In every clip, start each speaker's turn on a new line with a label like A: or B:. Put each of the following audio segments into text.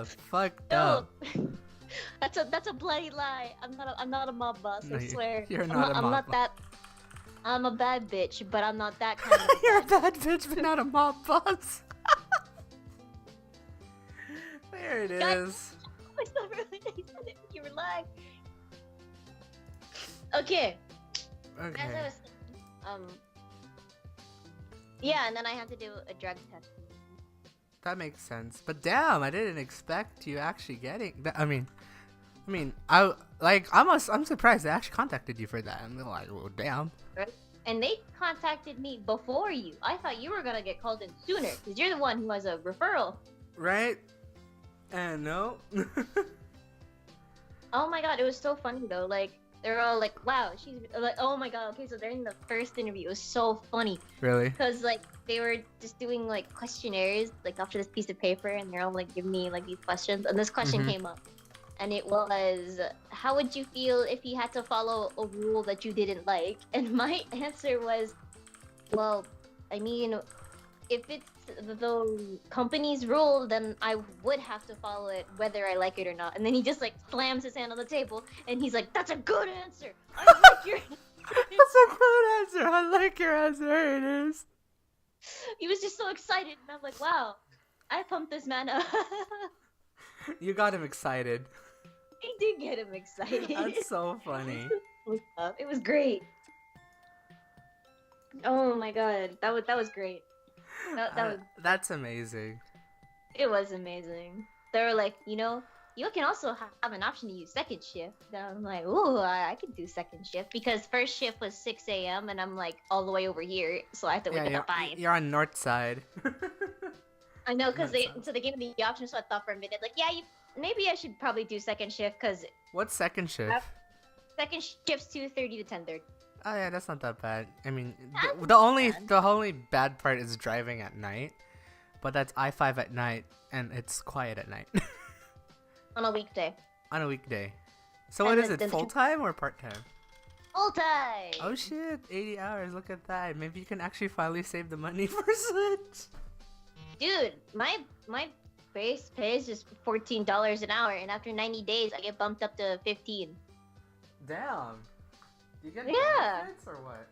A: up. Fucked
B: No.
A: up.
B: That's a bloody lie. I'm not a mob boss.
A: No,
B: I swear.
A: you're not a
B: I'm
A: mob
B: not
A: boss.
B: that. I'm a bad bitch, but I'm not that kind of.
A: You're a bad bitch, but not a mob boss. There it
B: Guys,
A: is.
B: It's not really. You were lying. Okay. As I
A: Okay.
B: was saying, yeah, and then I had to do a drug test.
A: That makes sense. But damn, I didn't expect you actually getting that. I'm surprised they actually contacted you for that. I'm like, well, damn.
B: And they contacted me before you. I thought you were gonna get called in sooner, because you're the one who has a referral.
A: Right? And no.
B: Oh my god, it was so funny though. Like, they're all like, wow, she's like, oh my god, okay, so during the first interview, it was so funny.
A: Really?
B: Because, like, they were just doing, like, questionnaires, like, after this piece of paper, and they're all, like, giving me, like, these questions. And this question came up. And it was, how would you feel if you had to follow a rule that you didn't like? And my answer was, well, I mean, if it's the company's rule, then I would have to follow it whether I like it or not. And then he just, like, slams his hand on the table, and he's like, that's a good answer! I like your
A: That's a good answer. I like your answer. Here it is.
B: He was just so excited, and I'm like, wow, I pumped this man up.
A: You got him excited.
B: I did get him excited.
A: That's so funny.
B: It was great. Oh my god, that was great.
A: That's amazing.
B: It was amazing. They were like, you know, you can also have an option to use second shift. And I'm like, ooh, I could do second shift because first shift was 6 a.m. and I'm like all the way over here, so I have to wake up at 5.
A: You're on north side.
B: I know, because they gave me the option, so I thought for a minute, like, yeah, maybe I should probably do second shift, because
A: What's second shift?
B: second shift's 2:30 to 10:30.
A: Oh yeah, that's not that bad. I mean,
B: That's
A: the only
B: bad.
A: bad part is driving at night, but that's I-5 at night, and it's quiet at night.
B: On a weekday.
A: On a weekday. So
B: And
A: what is
B: then
A: it, full-time or part-time?
B: Full time!
A: Oh shit, 80 hours, look at that. Maybe you can actually finally save the money for Switch.
B: Dude, my base pay is just $14 an hour, and after 90 days, I get bumped up to 15.
A: Damn. Do you get
B: Yeah.
A: benefits or what?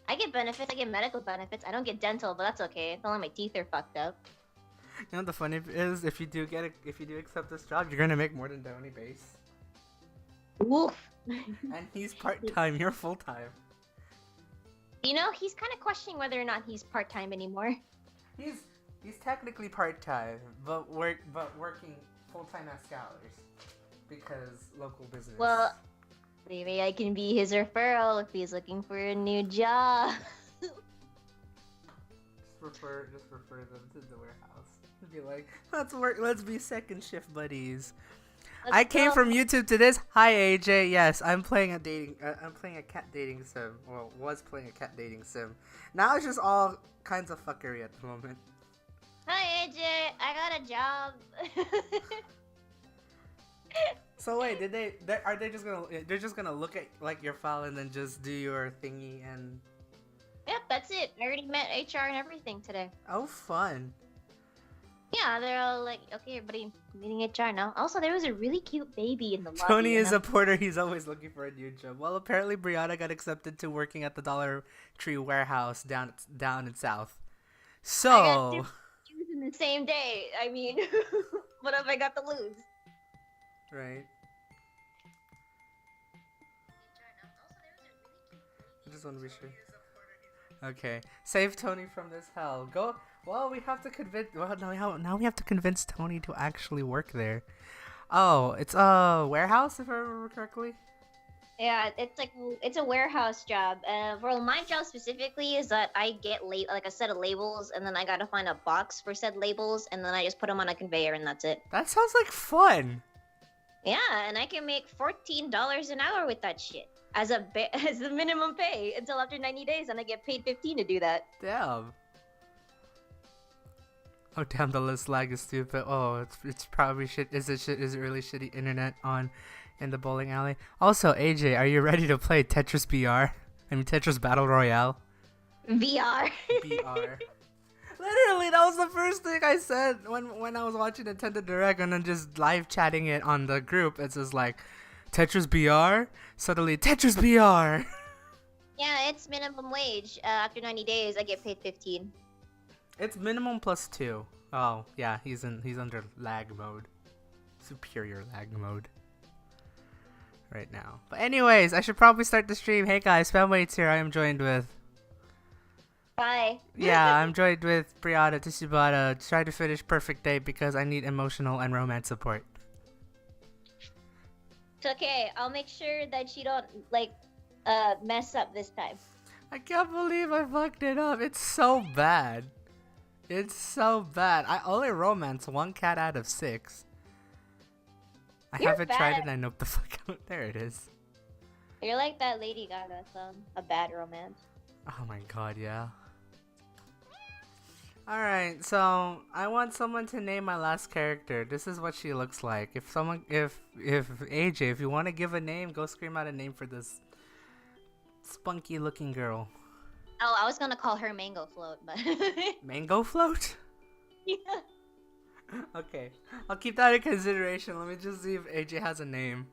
B: I get benefits, I get medical benefits. I don't get dental, but that's okay. It's only my teeth are fucked up.
A: You know what the funny is, if you do accept this job, you're gonna make more than Tony base.
B: Woof.
A: And he's part-time, you're full-time.
B: You know, he's kind of questioning whether or not he's part-time anymore.
A: He's technically part-time, but working full-time as hours because local business.
B: Well, maybe I can be his referral if he's looking for a new job.
A: just refer them to the warehouse. Be like, let's be second shift buddies. I came from YouTube to this. Hi AJ. Yes, I'm playing a cat dating sim. Well, was playing a cat dating sim. Now it's just all kinds of fuckery at the moment.
B: Hi AJ, I got a job.
A: So wait, they're just gonna look at like your file and then just do your thingy and
B: Yep, that's it. I already met HR and everything today.
A: oh fun.
B: Yeah, they're all like, okay, everybody meeting HR now. Also, there was a really cute baby in the lobby.
A: Tony is
B: and
A: a porter. He's always looking for a new job. Well, apparently Brianna got accepted to working at the Dollar Tree warehouse down in South. So
B: I got 2 shoes in the same day. I mean, what have I got to lose?
A: right. I just want to be sure. Okay, save Tony from this hell. Go. Well, we have to convince. Well, now we have to convince Tony to actually work there. Oh, it's a warehouse, if I remember correctly.
B: Yeah, it's a warehouse job. Well, my job specifically is that I get like a set of labels, and then I gotta find a box for said labels, and then I just put them on a conveyor, and that's it.
A: That sounds like fun.
B: Yeah, and I can make $14 an hour with that shit as the minimum pay until after 90 days, and I get paid 15 to do that.
A: Damn. Oh damn, the list lag is stupid. Oh, it's probably shit. Is it really shitty internet on in the bowling alley? Also, AJ, are you ready to play Tetris BR? I mean Tetris Battle Royale.
B: VR.
A: BR. Literally, that was the first thing I said when I was watching Nintendo Direct and then just live chatting it on the group. It's just like, Tetris BR? Suddenly, Tetris BR!
B: Yeah, it's minimum wage. After 90 days, I get paid 15.
A: It's minimum plus 2. Oh, yeah, he's under lag mode. Superior lag mode. Right now. But anyways, I should probably start the stream. Hey guys, Fanwait's here. I am joined with...
B: Bye.
A: Yeah, I'm joined with Brianna, TisyuBana. Try to finish Purrfect Day because I need emotional and romance support.
B: It's okay. I'll make sure that you don't, mess up this time.
A: I can't believe I fucked it up. It's so bad. It's so bad. I only romance 1 cat out of 6. I
B: You're
A: haven't tried
B: bad.
A: it and I know the fuck out. There it is.
B: You're like that Lady Gaga song, A Bad Romance.
A: Oh my god, yeah. Alright, so I want someone to name my last character. This is what she looks like. If AJ, if you want to give a name, go scream out a name for this spunky looking girl.
B: Oh, I was gonna call her Mango Float, but...
A: Mango Float?
B: Yeah.
A: Okay, I'll keep that in consideration. Let me just see if AJ has a name.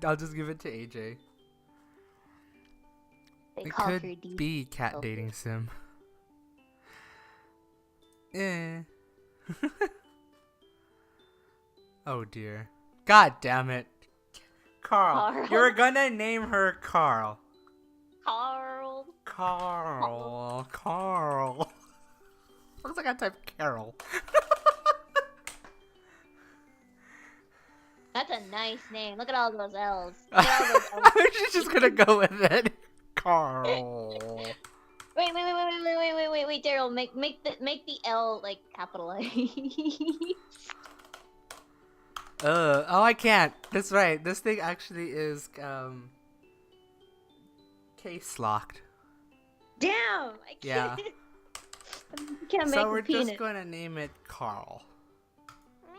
A: I'll just give it to AJ.
B: They
A: It
B: call her
A: could
B: D.
A: be cat dating sim. Eh. Oh dear. God damn it. Carl.
B: Carl.
A: You're gonna name her Carl.
B: Carl.
A: Carl. Looks like I typed Carol.
B: That's a nice name. Look at all those L's. Look at all those L's.
A: I'm just gonna go with it. Carl.
B: Wait, Daryl, make the L like capitalized.
A: Oh, I can't. That's right. This thing actually is case locked.
B: Damn, I can't.
A: Yeah.
B: I can't make
A: So
B: a
A: we're
B: peanut.
A: just gonna name it Carl.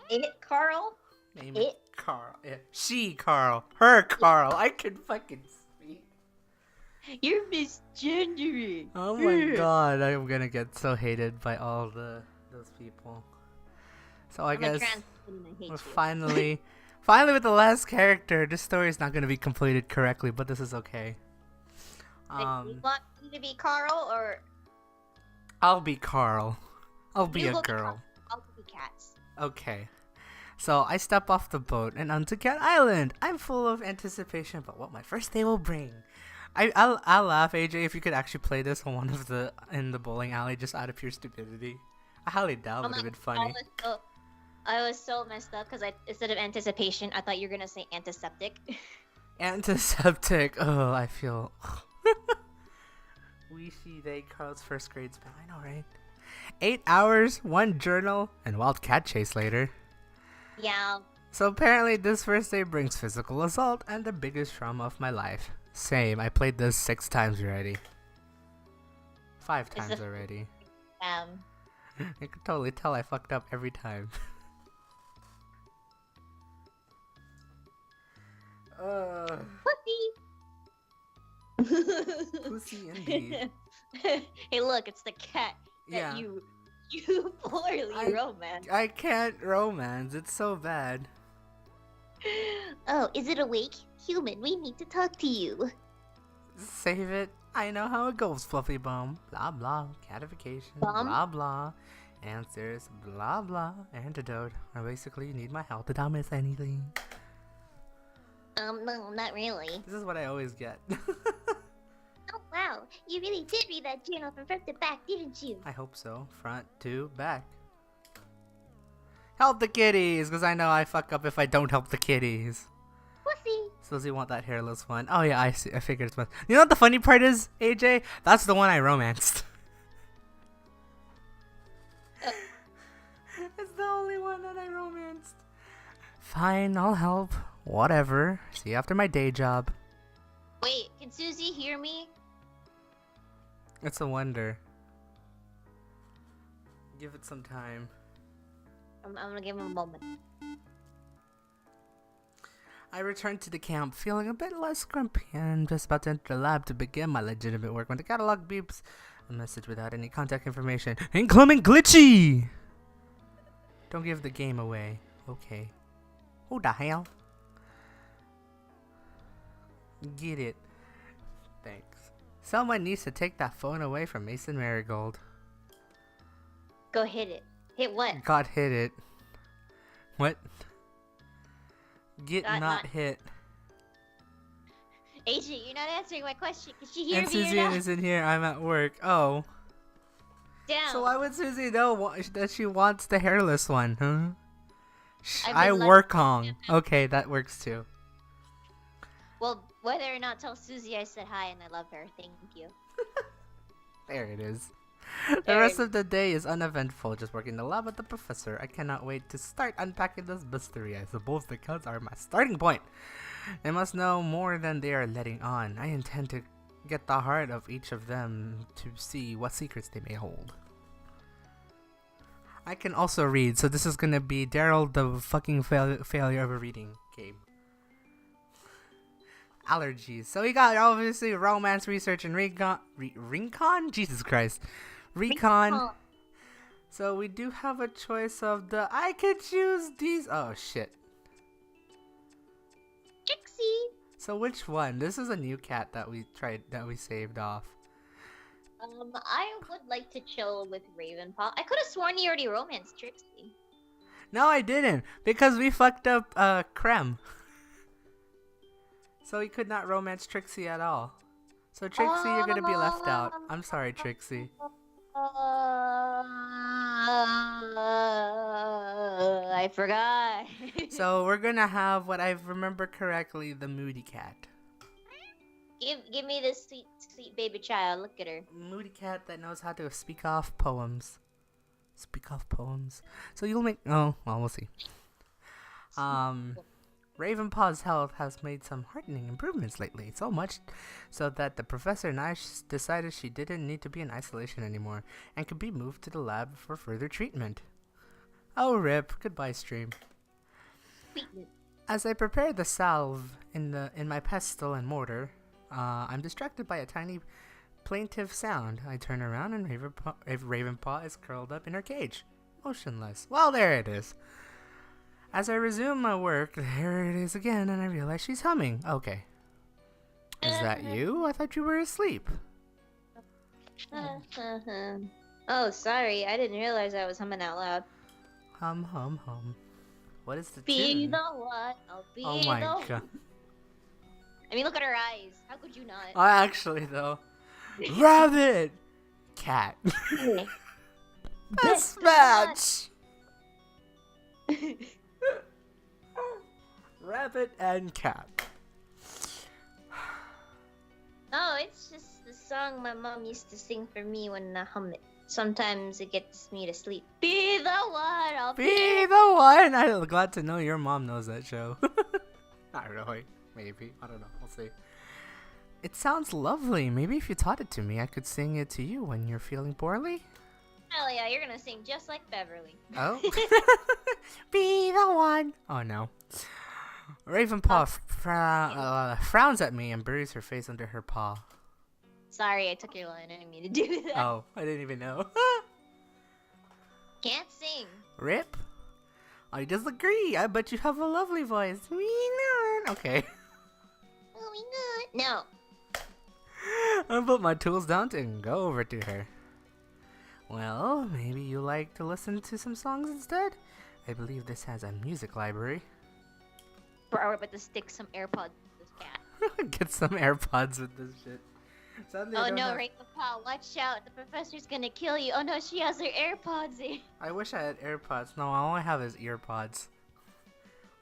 B: It Carl?
A: Name it Carl. Yeah. She Carl. Her Carl. I can fucking speak.
B: You're misgendering.
A: Oh my god, I'm gonna get so hated by all those people. So I guess we're finally with the last character. This story is not gonna be completed correctly, but this is okay.
B: You want me to be Carl or
A: I'll be Carl. I'll be
B: You
A: a
B: will be
A: girl.
B: I'll be Cats?
A: Okay. So I step off the boat and onto Cat Island. I'm full of anticipation about what my first day will bring. I'll laugh, AJ, if you could actually play this on in the bowling alley just out of pure stupidity. I highly doubt it would have been funny.
B: I was so messed up because instead of anticipation, I thought you were gonna say antiseptic.
A: Antiseptic. Oh, I feel. We see they Carl's first grade spell. I know, right? 8 hours, 1 journal, and wild cat chase later.
B: Yeah.
A: So apparently this first day brings physical assault and the biggest trauma of my life. Same, I played this 6 times already. 5 times already. I can totally tell I fucked up every time.
B: Pussy.
A: Pussy indeed.
B: Hey, look, it's the cat that
A: Yeah.
B: you poorly romance.
A: I can't romance, it's so bad.
B: Oh, is it awake? Human, we need to talk to you.
A: Save it. I know how it goes, Fluffy Bum. Blah blah. Catification.
B: Bum?
A: Blah blah. Answers. Blah blah. Antidote. Or basically, you need my help. Did I miss anything?
B: No, not really.
A: This is what I always get.
B: Oh wow, you really did read that journal from front to back, didn't you?
A: I hope so. Front to back. Help the kitties, because I know I fuck up if I don't help the kitties.
B: Pussy.
A: So does he want that hairless one? Oh yeah, I see. I figured it's one. You know what the funny part is, AJ? That's the one I romanced. It's the only one that I romanced. Fine, I'll help. Whatever. See you after my day job.
B: Wait, can Susie hear me?
A: It's a wonder. Give it some time.
B: I'm gonna give him a moment.
A: I returned to the camp feeling a bit less grumpy and just about to enter the lab to begin my legitimate work when the catalog beeps. A message without any contact information. Incoming glitchy! Don't give the game away. Okay. Who the hell? Get it. Thanks. Someone needs to take that phone away from Mason Marigold.
B: Go hit it. Hit what?
A: God hit it. What? Get
B: Got
A: not hit.
B: AJ, you're not answering my question. Can she hear
A: And
B: me or
A: Susie
B: not?
A: isn't here. I'm at work. Oh.
B: Damn.
A: So why would Susie know that she wants the hairless one, huh?
B: I've
A: I
B: been
A: work on. Okay, that works too.
B: Well, whether or not tell Susie I said hi and I love her. Thank you.
A: There it is. The rest of the day is uneventful, just working in the lab with the professor. I cannot wait to start unpacking this mystery. I suppose the codes are my starting point. They must know more than they are letting on. I intend to get the heart of each of them to see what secrets they may hold. I can also read, so this is gonna be Daryl the fucking failure of a reading game. Allergies. So we got obviously romance, research, and recon? Jesus Christ. Recon. So we do have a choice of the I could choose these. Oh shit.
B: Trixie.
A: So which one? This is a new cat that we saved off.
B: I would like to chill with Raisin Pie. I could have sworn you already romanced Trixie.
A: No, I didn't, because we fucked up Creme. So we could not romance Trixie at all. So Trixie, you're gonna be left out. I'm sorry, Trixie.
B: I forgot.
A: So we're gonna have what I remember correctly, the moody cat.
B: Give me this sweet baby child. Look at her.
A: Moody cat that knows how to speak off poems. Speak off poems. So you'll make. Oh, well, we'll see. Raven Paw's health has made some heartening improvements lately, so much so that the professor and I decided she didn't need to be in isolation anymore and could be moved to the lab for further treatment. Oh, rip. Goodbye, stream. As I prepare the salve in my pestle and mortar, I'm distracted by a tiny plaintive sound. I turn around and Raven Paw is curled up in her cage, motionless. Well, there it is. As I resume my work, there it is again, and I realize she's humming. Okay. Is that you? I thought you were asleep.
B: Oh, sorry. I didn't realize I was humming out loud.
A: Hum, hum, hum. What is the
B: Be
A: tune?
B: the one. I'll be
A: Oh my
B: the
A: god.
B: I mean, look at her eyes. How could you not?
A: Actually, though. Rabbit! Cat. Best match! Rabbit and cat.
B: No, it's just the song my mom used to sing for me when I hum it. Sometimes it gets me to sleep. Be the one, I'll
A: Be the one! I'm glad to know your mom knows that show. Not really. Maybe. I don't know. We'll see. It sounds lovely. Maybe if you taught it to me, I could sing it to you when you're feeling poorly.
B: Hell yeah, you're gonna sing just like Beverly.
A: Oh? Be the one! Oh no. Ravenpaw frowns at me and buries her face under her paw.
B: Sorry, I took your line. I didn't mean to do that.
A: Oh, I didn't even know.
B: Can't sing.
A: Rip? I disagree. I bet you have a lovely voice. Me not. Okay.
B: Oh my god. No.
A: I put my tools down and go over to her. Well, maybe you like to listen to some songs instead? I believe this has a music library.
B: Bro, we're about to stick some AirPods in this cat.
A: Get some AirPods with this shit. Sadly,
B: Oh no, Ravenpaw, watch out. The professor's gonna kill you. Oh no, she has her AirPods in.
A: I wish I had AirPods. No, all I have is earpods.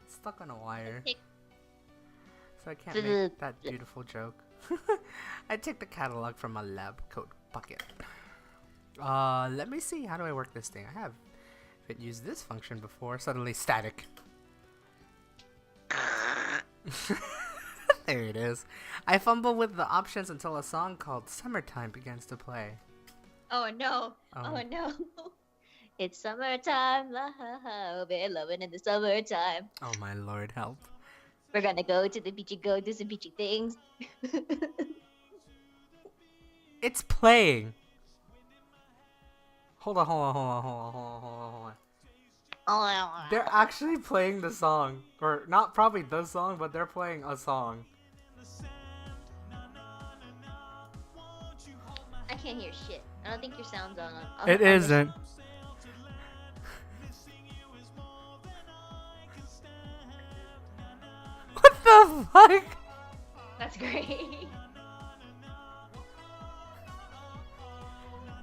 A: Stuck on a wire. So I can't make that beautiful joke. I took the catalog from my lab coat bucket. Let me see. How do I work this thing? I have used this function before. Suddenly static. There it is. I fumble with the options until a song called Summertime begins to play.
B: Oh no. Oh no. It's summertime. We'll be loving in the summertime.
A: Oh my lord, help.
B: We're gonna go to the beach and go do some beachy things.
A: It's playing. Hold on, hold on, hold on, hold on, hold on, hold on, hold on.
B: Oh,
A: They're actually playing the song. Or not probably the song, but they're playing a song.
B: I can't hear shit. I don't think your sound's on.
A: It isn't. What the fuck?
B: That's great.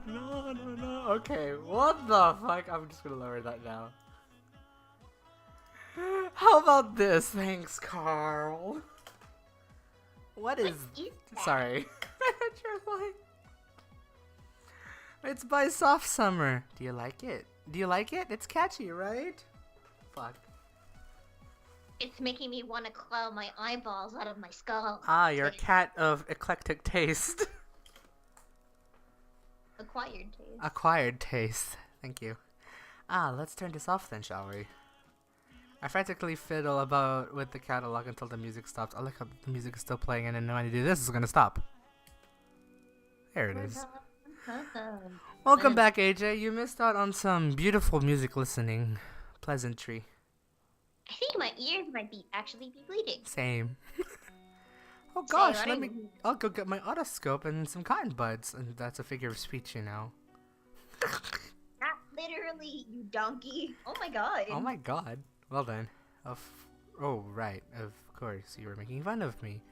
A: No, no, no. Okay, what the fuck? I'm just gonna lower that now. How about this? Thanks, Carl. What is
B: that?
A: Sorry. It's by Soft Summer. Do you like it? Do you like it? It's catchy, right? Fuck.
B: It's making me want to claw my eyeballs out of my skull.
A: Ah, you're a cat of eclectic taste.
B: Acquired taste.
A: Acquired taste. Thank you. Ah, let's turn this off then, shall we? I frantically fiddle about with the catalog until the music stops. I like how the music is still playing, and then when I do this, it's gonna stop. There it is. Welcome back, AJ. You missed out on some beautiful music listening. Pleasantry.
B: I think my ears might actually be bleeding.
A: Same. Oh gosh, I'll go get my otoscope and some cotton buds. And that's a figure of speech, you know.
B: Not literally, you donkey. Oh my god.
A: Oh my god. Well then. Oh, right. Of course, you were making fun of me.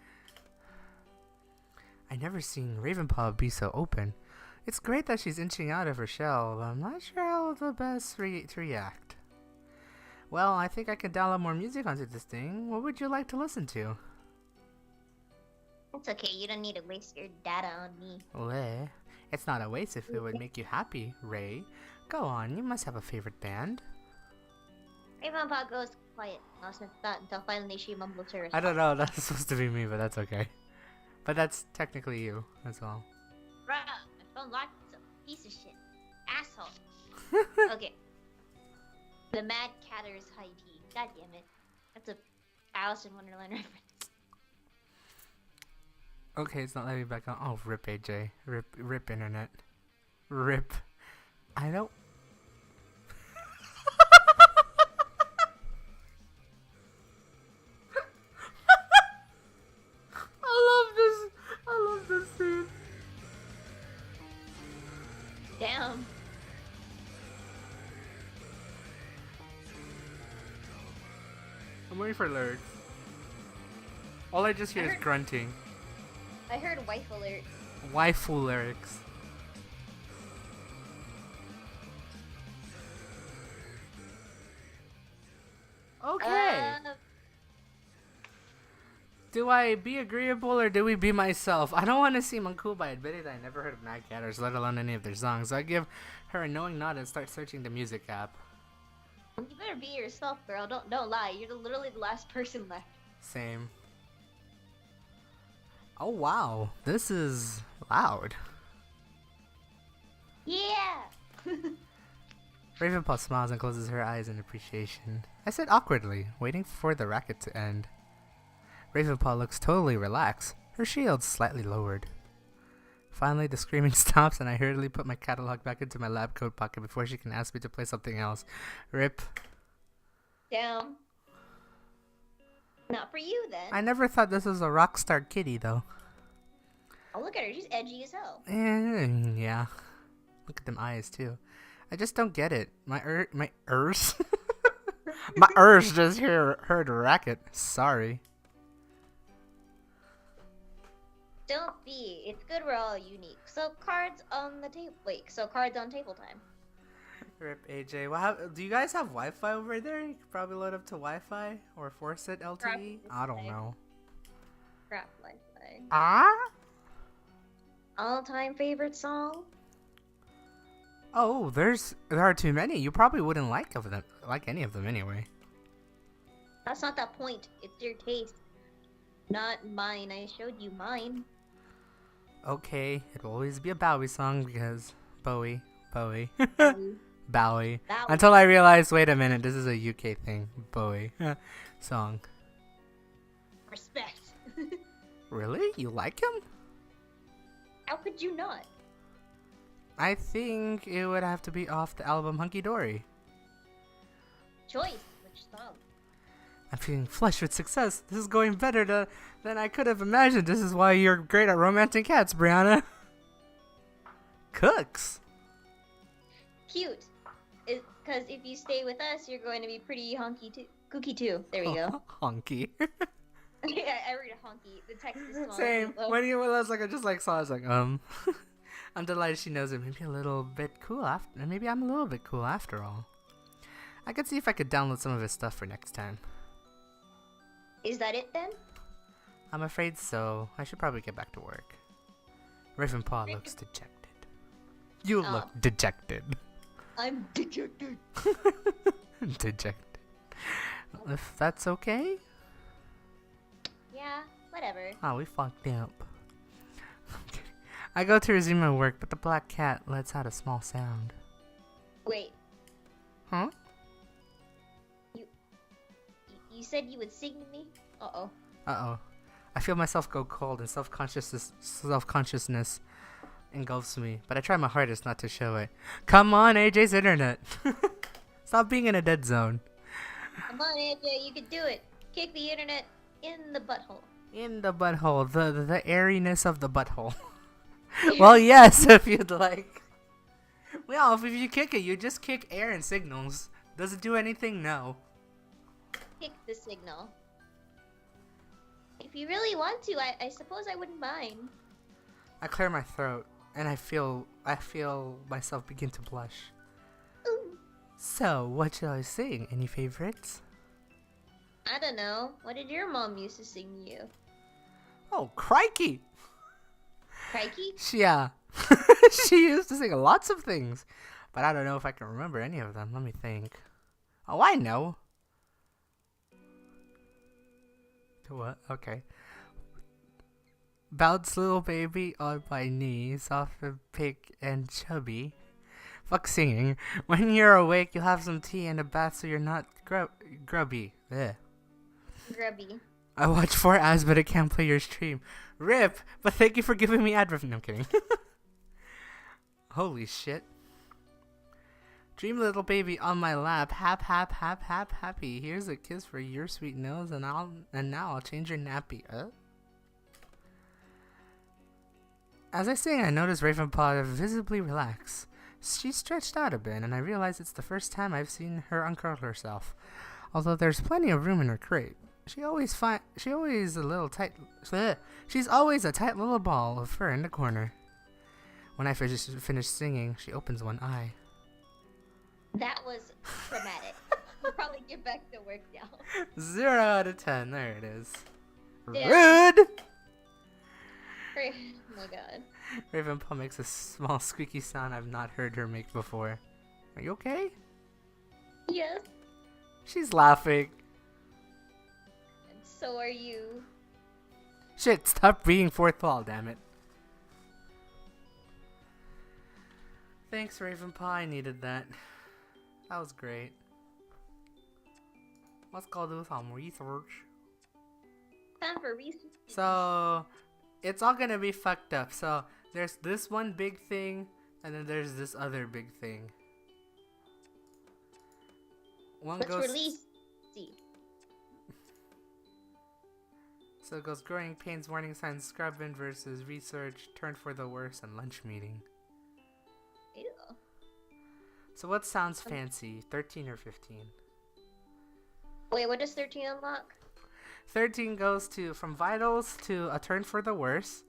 A: I never seen Raisin Pie be so open. It's great that she's inching out of her shell, but I'm not sure how to best to react. Well, I think I can download more music onto this thing. What would you like to listen to?
B: It's okay, you don't need to waste your data on me.
A: Leh. It's not a waste if it would make you happy, Ray. Go on, you must have a favorite band.
B: Raisin Pie goes quiet. Lost my thought until finally she mumbles her response.
A: I don't know, that's supposed to be me, but that's okay. But that's technically you, that's all.
B: Bruh, my phone locked. It's a piece of shit. Asshole. Okay. The Mad Catter's High Tea. God damn it. That's a Alice in Wonderland reference.
A: Okay, it's not letting me back on. Oh, rip AJ. Rip internet. Rip. I don't... I love this scene.
B: Damn.
A: I'm waiting for lyrics. All I just hear is grunting.
B: I heard wife alert.
A: Waifu lyrics. Okay. Do I be agreeable or do we be myself? I don't want to seem uncool by admitting that I never heard of Mad Catters, let alone any of their songs. So I give her a knowing nod and start searching the music app.
B: You better be yourself, girl. Don't lie. You're literally the last person left.
A: Same. Oh wow, this is loud.
B: Yeah.
A: Raisin Pie smiles and closes her eyes in appreciation. I sit awkwardly, waiting for the racket to end. Raisin Pie looks totally relaxed, her shield slightly lowered. Finally, the screaming stops and I hurriedly put my catalog back into my lab coat pocket before she can ask me to play something else. Rip.
B: Down. Not for you, then.
A: I never thought this was a rockstar kitty, though.
B: Oh, look at her. She's edgy as hell.
A: Yeah. Look at them eyes, too. I just don't get it. My ears? My ears just heard a racket. Sorry.
B: Don't be. It's good we're all unique. So cards on the table. Wait, so cards on table time.
A: Rip AJ. Do you guys have Wi-Fi over there? You could probably load up to Wi-Fi or force it LTE.
B: Probably.
A: I don't know.
B: Crap Wi-Fi.
A: Ah?
B: All-time favorite song?
A: Oh, there are too many. You probably wouldn't like any of them anyway.
B: That's not that point. It's your taste. Not mine. I showed you mine.
A: Okay, it'll always be a Bowie song because Bowie. Bowie. Until I realized, wait a minute, this is a UK thing. Bowie song.
B: Respect.
A: Really? You like him?
B: How could you not?
A: I think it would have to be off the album Hunky Dory.
B: Choice. Which song?
A: I'm feeling flushed with success. This is going better than I could have imagined. This is why you're great at romancing cats, Brianna. Cooks.
B: Cute. Because if you stay with us, you're going to be pretty honky too. Kooky too. There we go.
A: Honky.
B: Yeah, I read a honky. The text is small.
A: Same. When I was like, I just like saw. I was like, I'm delighted she knows it. Maybe a little bit cool after. Maybe I'm a little bit cool after all. I could see if I could download some of his stuff for next time.
B: Is that it then?
A: I'm afraid so. I should probably get back to work. Raisin Pie looks dejected. You look dejected.
B: I'm dejected.
A: Dejected. If that's okay?
B: Yeah, whatever.
A: Oh, we fucked up. I go to resume my work, but the black cat lets out a small sound.
B: Wait.
A: Huh?
B: You said you would sing to me? Uh-oh.
A: Uh-oh. I feel myself go cold and self-consciousness engulfs me, but I try my hardest not to show it. Come on, AJ's internet. Stop being in a dead zone.
B: Come on, AJ, you can do it. Kick the internet in the butthole.
A: In the butthole. The airiness of the butthole. Well, yes, if you'd like. Well, if you kick it, you just kick air and signals. Does it do anything? No.
B: Kick the signal. If you really want to, I suppose I wouldn't mind.
A: I clear my throat, and I feel myself begin to blush.
B: Ooh.
A: So, what shall I sing? Any favorites?
B: I don't know. What did your mom used to sing to you?
A: Oh, crikey!
B: Crikey?
A: Yeah. She used to sing lots of things, but I don't know if I can remember any of them. Let me think. Oh, I know. What? Okay. Bounce little baby on my knees, soft and pink and chubby. Fuck singing. When you're awake, you'll have some tea and a bath so you're not grubby. Ugh.
B: Grubby.
A: I watch 4 ads, but I can't play your stream. RIP! But thank you for giving me ad revenue. No, I'm kidding. Holy shit. Dream little baby on my lap, happy. Here's a kiss for your sweet nose, and now I'll change your nappy. As I sing, I notice Raisin Pie visibly relax. She's stretched out a bit, and I realize it's the first time I've seen her uncurl herself. Although there's plenty of room in her crate, she's always a tight little ball of fur in the corner. When I finish singing, she opens one eye.
B: That was dramatic. We'll probably get back to work now.
A: 0 out of 10. There it is.
B: Yeah.
A: Rude!
B: Oh my god.
A: Raisin Pie makes a small squeaky sound I've not heard her make before. Are you okay?
B: Yes.
A: She's laughing.
B: And so are you.
A: Shit, stop being fourth wall, damn it. Thanks, Raisin Pie. I needed that. That was great. Let's go do some research.
B: Time for research.
A: So, it's all gonna be fucked up. So, there's this one big thing, and then there's this other big thing. One
B: Let's
A: goes.
B: release. See.
A: So it goes growing pains, warning signs, scrubbing versus research, turn for the worse, and lunch meeting.
B: Ew.
A: So what sounds fancy, 13 or 15?
B: Wait, what does 13 unlock?
A: 13 goes to from vitals to a turn for the worse,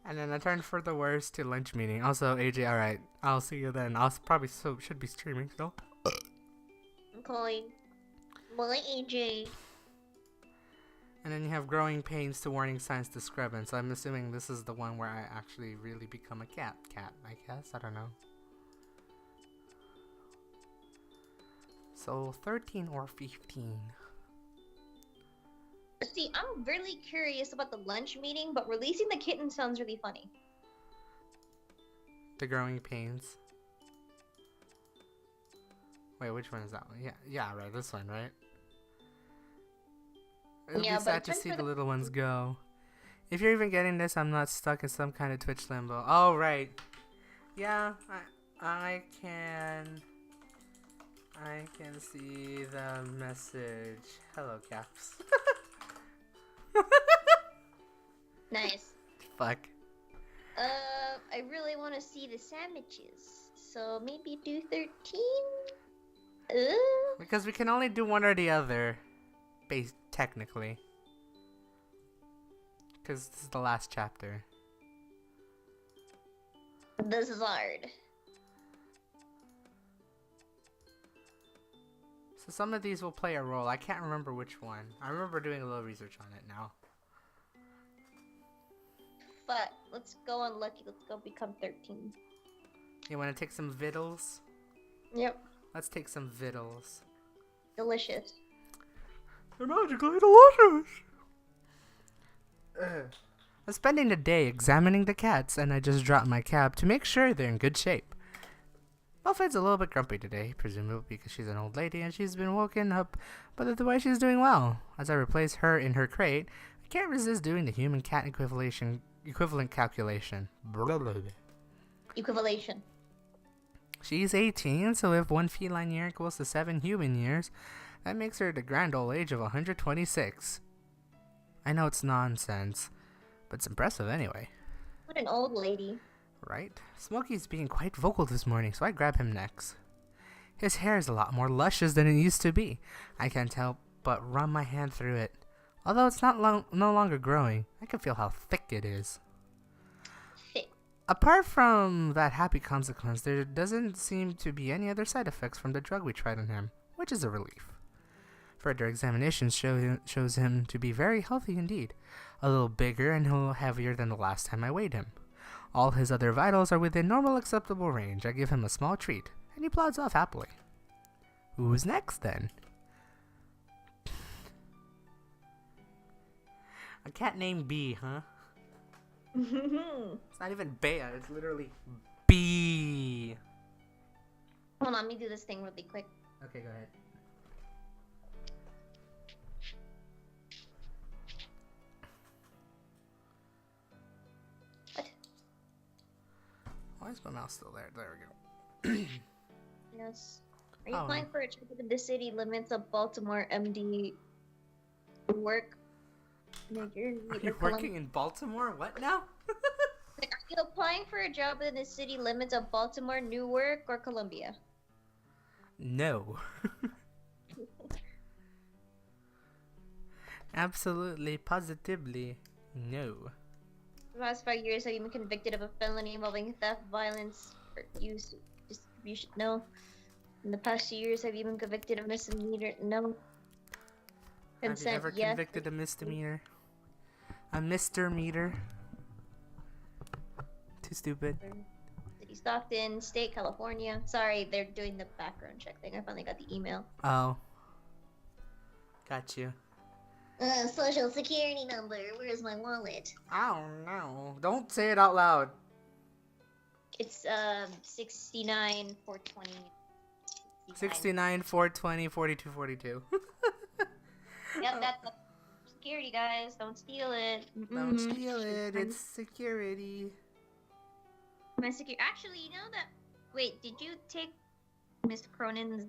A: and then a turn for the worse to lunch meeting. Also, AJ, alright, I'll see you then. I'll probably should be streaming still.
B: I'm calling my AJ.
A: And then you have growing pains to warning signs to scrubbing. So I'm assuming this is the one where I actually really become a cat, I guess. I don't know. So 13 or 15.
B: See, I'm really curious about the lunch meeting, but releasing the kitten sounds really funny.
A: The growing pains. Wait, which one is that one? Yeah, right, this one, right? It'll be sad to see the little ones go. If you're even getting this, I'm not stuck in some kind of Twitch limbo. Oh, right. Yeah, I can. I can see the message. Hello, Caps.
B: Nice.
A: Fuck.
B: I really want to see the sandwiches, so maybe do 13.
A: Because we can only do one or the other, technically. Because this is the last chapter.
B: This is hard.
A: So some of these will play a role. I can't remember which one. I remember doing a little research on it now.
B: But let's go unlucky. Let's go become 13.
A: You want to take some vittles?
B: Yep.
A: Let's take some vittles.
B: Delicious.
A: They're magically delicious! I'm spending the day examining the cats, and I just dropped my cap to make sure they're in good shape. Buffett's a little bit grumpy today, presumably because she's an old lady and she's been woken up, but otherwise she's doing well. As I replace her in her crate, I can't resist doing the human-cat equivalent calculation.
B: Equivalation.
A: She's 18, so if 1 feline year equals to 7 human years, that makes her the grand old age of 126. I know it's nonsense, but it's impressive anyway.
B: What an old lady.
A: Right? Smokey's being quite vocal this morning, so I grab him next. His hair is a lot more luscious than it used to be. I can't help but run my hand through it. Although it's no longer growing, I can feel how thick it is.
B: Thick.
A: Apart from that happy consequence, there doesn't seem to be any other side effects from the drug we tried on him, which is a relief. Further examinations shows him to be very healthy indeed. A little bigger and a little heavier than the last time I weighed him. All his other vitals are within normal acceptable range. I give him a small treat, and he plods off happily. Who's next, then? A cat named B, huh? It's not even Bea, it's literally B.
B: Hold on, let me do this thing really quick.
A: Okay, go ahead.
B: What?
A: Why is my mouse still there? There we go.
B: Yes. Are you applying for a job within the city limits of Baltimore, MD? Work? Nigeria,
A: Are you working in Baltimore? What now?
B: Are you applying for a job within the city limits of Baltimore, Newark, or Columbia?
A: No. Absolutely, positively, no.
B: For the last 5 years, have you been convicted of a felony involving theft, violence, or use, distribution? No. In the past 2 years, have you been convicted of misdemeanor? No. Consent?
A: Have you ever
B: yes.
A: convicted a misdemeanor? A Mr. Meter? Too stupid.
B: City, Stockton, State, California. Sorry, they're doing the background check thing. I finally got the email.
A: Oh. Got you.
B: Social security number. Where's my wallet?
A: I don't know. Don't say it out loud.
B: It's 69 420.
A: 69, 420, 42, 42.
B: Yep, that's the security, guys. Don't steal it.
A: Don't steal it. It's security.
B: My security. Actually, you know that. Wait, did you take Miss Cronin's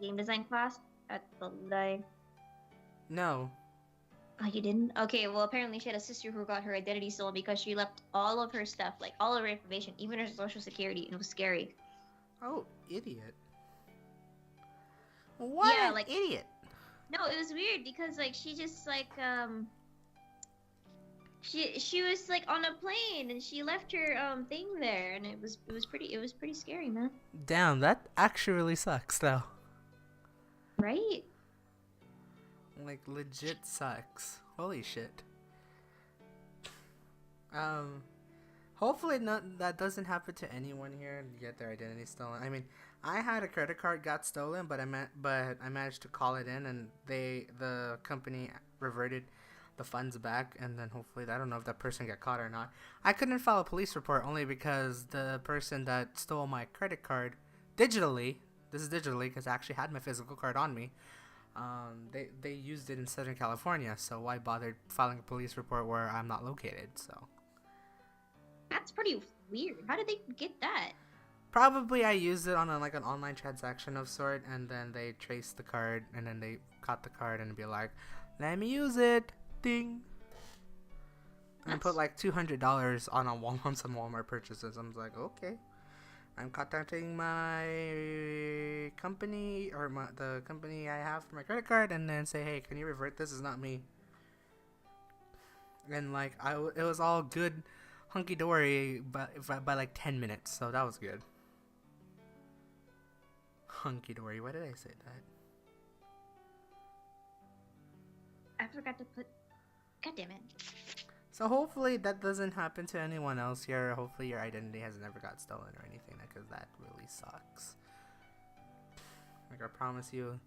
B: game design class at the library?
A: No.
B: Oh, you didn't? Okay, well, apparently she had a sister who got her identity stolen because she left all of her stuff, like all of her information, even her social security, and it was scary.
A: Oh, idiot. What
B: Yeah,
A: an
B: like-
A: idiot.
B: No, it was weird because like she just like she was like on a plane and she left her thing there and it was pretty scary, man.
A: Damn, that actually really sucks though.
B: Right?
A: Like legit sucks. Holy shit. Hopefully that doesn't happen to anyone here and get their identity stolen. I mean, I had a credit card got stolen, but I managed to call it in and the company reverted the funds back, and then hopefully, I don't know if that person got caught or not. I couldn't file a police report only because the person that stole my credit card digitally, this is digitally because I actually had my physical card on me, they used it in Southern California, so why bother filing a police report where I'm not located, so.
B: That's pretty weird. How did they get that?
A: Probably I used it on like an online transaction of sort, and then they traced the card, and then they caught the card and be like, "Let me use it." Ding. And put like $200 on some Walmart purchases. I'm like, okay. I'm contacting my company or the company I have for my credit card, and then say, hey, can you revert? This is not me. And like it was all good, hunky dory, by like 10 minutes. So that was good. Hunky dory. Why did I say that?
B: I forgot to put. God damn it.
A: So hopefully that doesn't happen to anyone else here. Hopefully your identity has never got stolen or anything, because that really sucks. Like I promise you,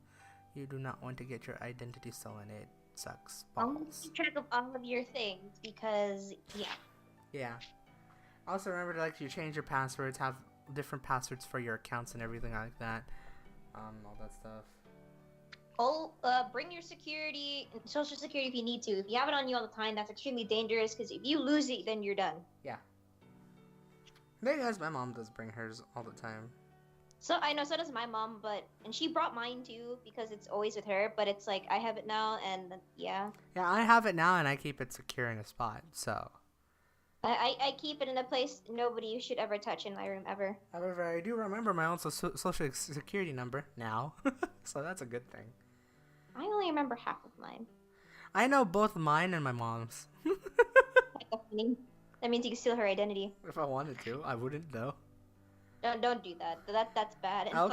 A: you do not want to get your identity stolen. It sucks balls.
B: Keep track of all of your things because
A: Yeah. Also remember to like you change your passwords, have different passwords for your accounts and everything like that. All that stuff.
B: Bring your social security if you need to. If you have it on you all the time, that's extremely dangerous because if you lose it, then you're done.
A: Yeah. There goes my mom does bring hers all the time.
B: So I know, so does my mom, and she brought mine too because it's always with her. But it's like I have it now, and yeah.
A: Yeah, I have it now, and I keep it secure in a spot. So.
B: I keep it in a place nobody should ever touch in my room ever.
A: However, I do remember my own social security number now, so that's a good thing.
B: I only remember half of mine.
A: I know both mine and my mom's.
B: That means you can steal her identity.
A: If I wanted to, I wouldn't though.
B: Don't do that. That's bad. And
A: I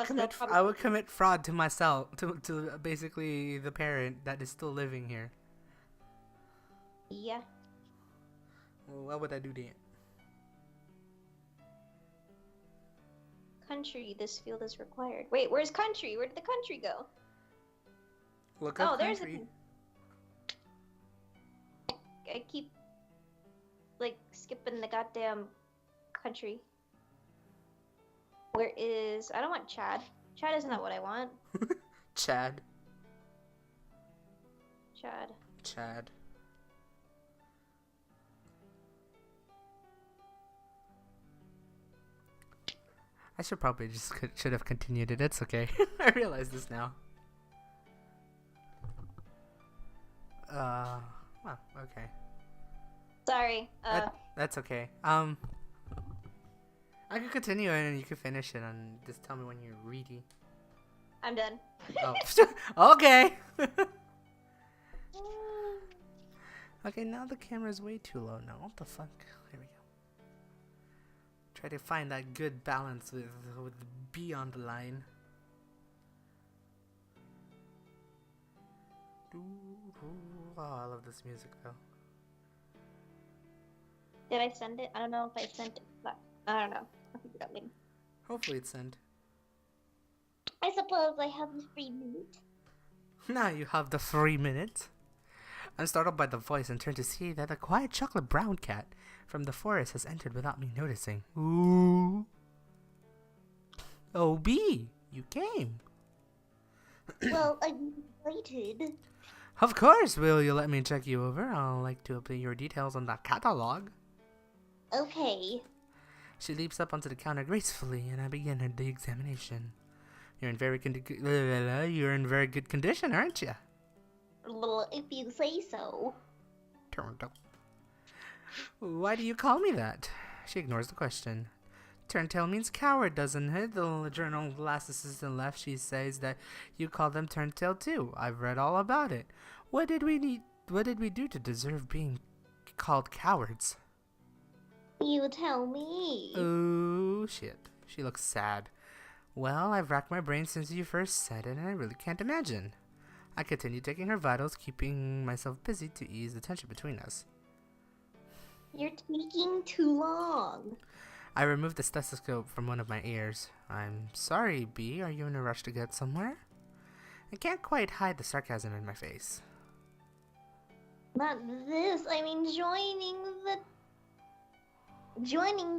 A: would commit fraud to myself, to basically the parent that is still living here.
B: Yeah.
A: Well, why would I do that?
B: Country, this field is required. Wait, where's country? Where did the country go?
A: Look up
B: there's
A: country.
B: I keep like skipping the goddamn country. Where is? I don't want Chad. Chad is not what I want.
A: Chad.
B: Chad.
A: I should probably should have continued it. It's okay. I realize this now. Well, okay.
B: Sorry.
A: That's okay. I could continue it and you could finish it and just tell me when you're ready.
B: I'm done.
A: Oh. Okay. Okay, now the camera's way too low now. What the fuck? Here we go. Try to find that good balance with the B on the line. Oh, I love this music though.
B: Did I send it? I don't know if I sent it. But I don't know. I'll figure it out later.
A: Hopefully it's sent.
B: I suppose I have the 3 minutes.
A: Now you have the 3 minutes. I'm startled by the voice and turn to see that a quiet chocolate brown cat from the forest has entered without me noticing. Ooh. Oh, B, you came.
B: Well, I'm excited.
A: Of course, will you let me check you over? I'll like to update your details on the catalog.
B: Okay.
A: She leaps up onto the counter gracefully, and I begin the examination. You're in very good condition, aren't you?
B: Well, if you say so.
A: Why do you call me that? She ignores the question. Turntail means coward, doesn't it? The journal last assistant left, she says that you call them Turntail too. I've read all about it. What did we do to deserve being called cowards?
B: You tell me.
A: Oh, shit. She looks sad. Well, I've racked my brain since you first said it, and I really can't imagine. I continue taking her vitals, keeping myself busy to ease the tension between us.
B: You're taking too long.
A: I removed the stethoscope from one of my ears. I'm sorry, B. Are you in a rush to get somewhere? I can't quite hide the sarcasm in my face.
B: Not this. I mean, joining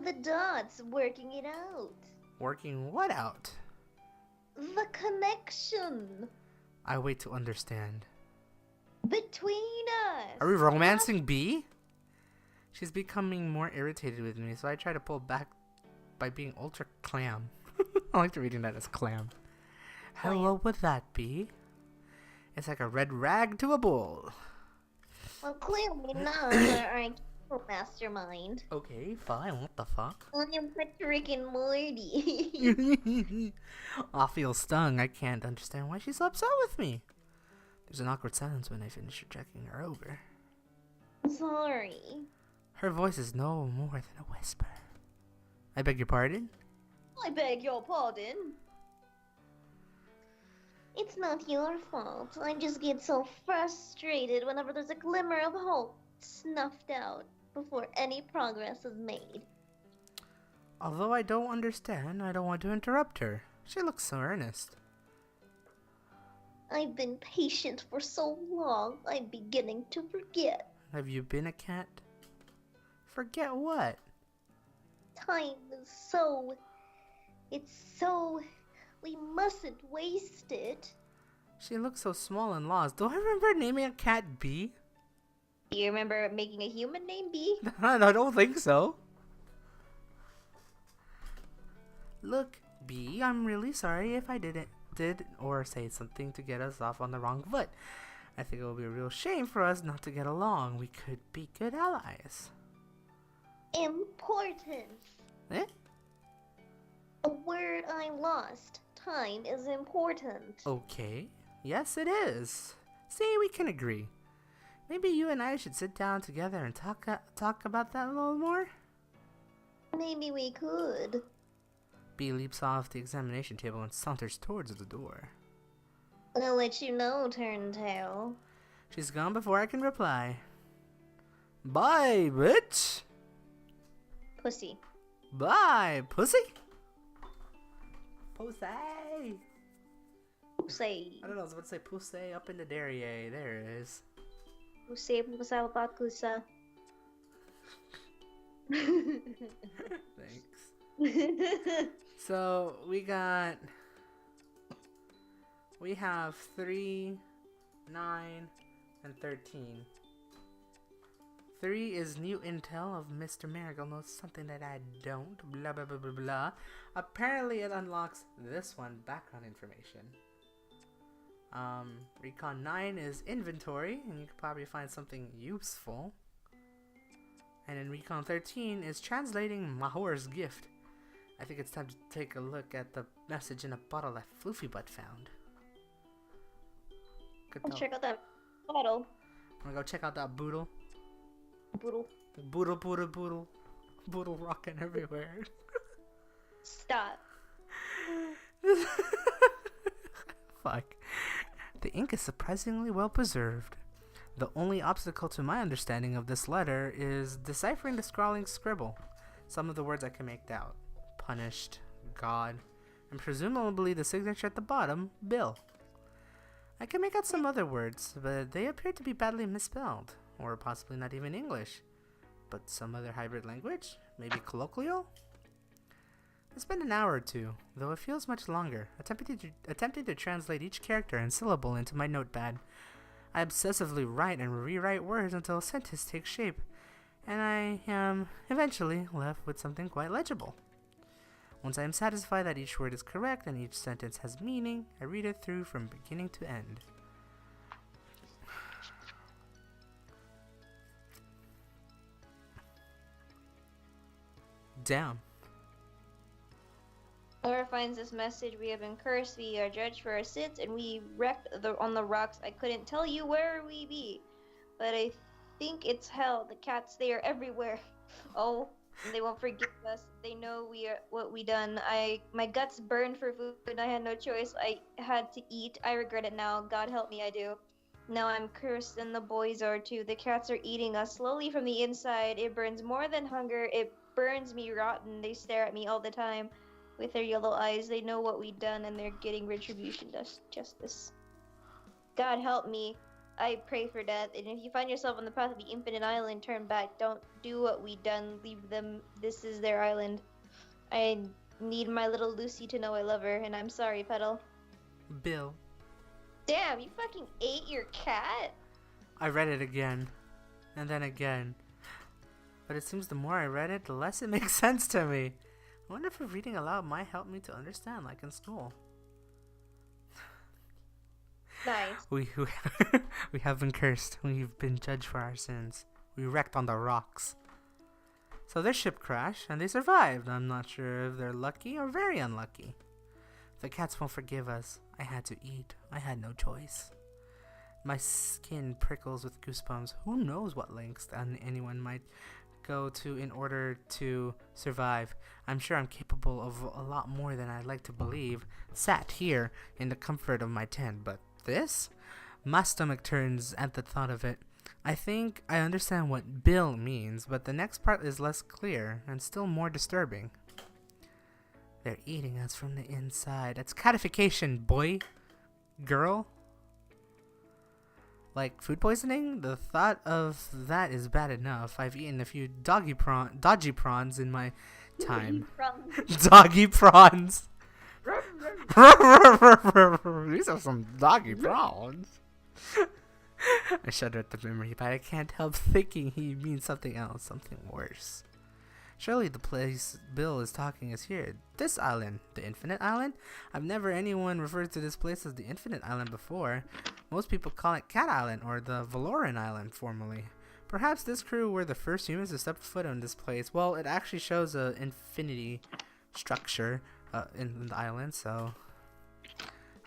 B: the dots, working it out.
A: Working what out?
B: The connection.
A: I wait to understand.
B: Between us.
A: Are we romancing B? She's becoming more irritated with me, so I try to pull back by being ultra clam. I like reading that as clam.
B: Clam.
A: What would that be? It's like a red rag to a bull.
B: Well, clearly not our mastermind.
A: Okay, fine. What the fuck?
B: I am Patrick and Morty.
A: I feel stung. I can't understand why she's so upset with me. There's an awkward silence when I finish checking her over.
B: Sorry.
A: Her voice is no more than a whisper. I beg your pardon?
B: I beg your pardon. It's not your fault. I just get so frustrated whenever there's a glimmer of hope snuffed out before any progress is made.
A: Although I don't understand, I don't want to interrupt her. She looks so earnest.
B: I've been patient for so long, I'm beginning to forget.
A: Have you been a cat? Forget what?
B: Time is so... It's so... We mustn't waste it.
A: She looks so small and lost. Do I remember naming a cat B?
B: Do you remember making a human named B?
A: I don't think so. Look, B, I'm really sorry if I did or say something to get us off on the wrong foot. I think it will be a real shame for us not to get along. We could be good allies.
B: Important.
A: Eh?
B: A word I lost. Time is important.
A: Okay. Yes, it is. See, we can agree. Maybe you and I should sit down together and talk about that a little more?
B: Maybe we could.
A: B leaps off the examination table and saunters towards the door.
B: I'll let you know, Turntail.
A: She's gone before I can reply. Bye, bitch!
B: Pussy.
A: Bye, pussy! Pussy!
B: Pussy.
A: I don't know, I was about to say pussy up in the dairy. There it is.
B: Pussy, pusa, bakusa.
A: Thanks. So, we have 3, 9, and 13. 3 is new intel of Mr. Marigold knows something that I don't. Blah, blah, blah, blah, blah. Apparently it unlocks this one, background information. Recon 9 is inventory, and you could probably find something useful. And in Recon 13 is translating Mahor's gift. I think it's time to take a look at the message in a bottle that Floofy Butt found.
B: Let's check out that bottle.
A: Wanna go check out that boodle?
B: Boodle.
A: Boodle, boodle, boodle. Boodle rocking everywhere.
B: Stop.
A: Fuck. The ink is surprisingly well preserved. The only obstacle to my understanding of this letter is deciphering the scrawling scribble. Some of the words I can make out. Punished, God, and presumably the signature at the bottom, Bill. I can make out some other words, but they appear to be badly misspelled, or possibly not even English. But some other hybrid language? Maybe colloquial? I spent an hour or two, though it feels much longer, attempting to translate each character and syllable into my notepad. I obsessively write and rewrite words until a sentence takes shape, and I am eventually left with something quite legible. Once I am satisfied that each word is correct and each sentence has meaning, I read it through from beginning to end. Damn.
B: Whoever finds this message, we have been cursed, we are judged for our sins, and we wrecked on the rocks. I couldn't tell you where we be, but I think it's hell. The cats, they are everywhere. Oh, and they won't forgive us. They know we are what we done. My guts burned for food, and I had no choice. I had to eat. I regret it now. God help me, I do. Now I'm cursed, and the boys are too. The cats are eating us slowly from the inside. It burns more than hunger. It burns me rotten. They stare at me all the time. With their yellow eyes, they know what we've done, and they're getting retribution, justice. God help me. I pray for death, and if you find yourself on the path of the infinite island, turn back. Don't do what we done. Leave them. This is their island. I need my little Lucy to know I love her, and I'm sorry, Petal.
A: Bill.
B: Damn, you fucking ate your cat?
A: I read it again, and then again. But it seems the more I read it, the less it makes sense to me. I wonder if reading aloud might help me to understand, like in school.
B: Nice.
A: We we have been cursed. We've been judged for our sins. We wrecked on the rocks. So their ship crashed, and they survived. I'm not sure if they're lucky or very unlucky. The cats won't forgive us. I had to eat. I had no choice. My skin prickles with goosebumps. Who knows what lengths anyone might go to in order to survive. I'm sure I'm capable of a lot more than I'd like to believe. Sat here in the comfort of my tent, but this? My stomach turns at the thought of it. I think I understand what Bill means, but the next part is less clear and still more disturbing. They're eating us from the inside. That's catification, boy. Girl. Like food poisoning? The thought of that is bad enough. I've eaten a few dodgy prawns in my time. Doggy prawns. These are some doggy prawns. I shudder at the memory, but I can't help thinking he means something else, something worse. Surely the place Bill is talking is here. This island. The Infinite Island? I've never anyone referred to this place as the Infinite Island before. Most people call it Cat Island or the Valoran Island formerly. Perhaps this crew were the first humans to step foot on this place. Well, it actually shows a infinity structure in the island, so...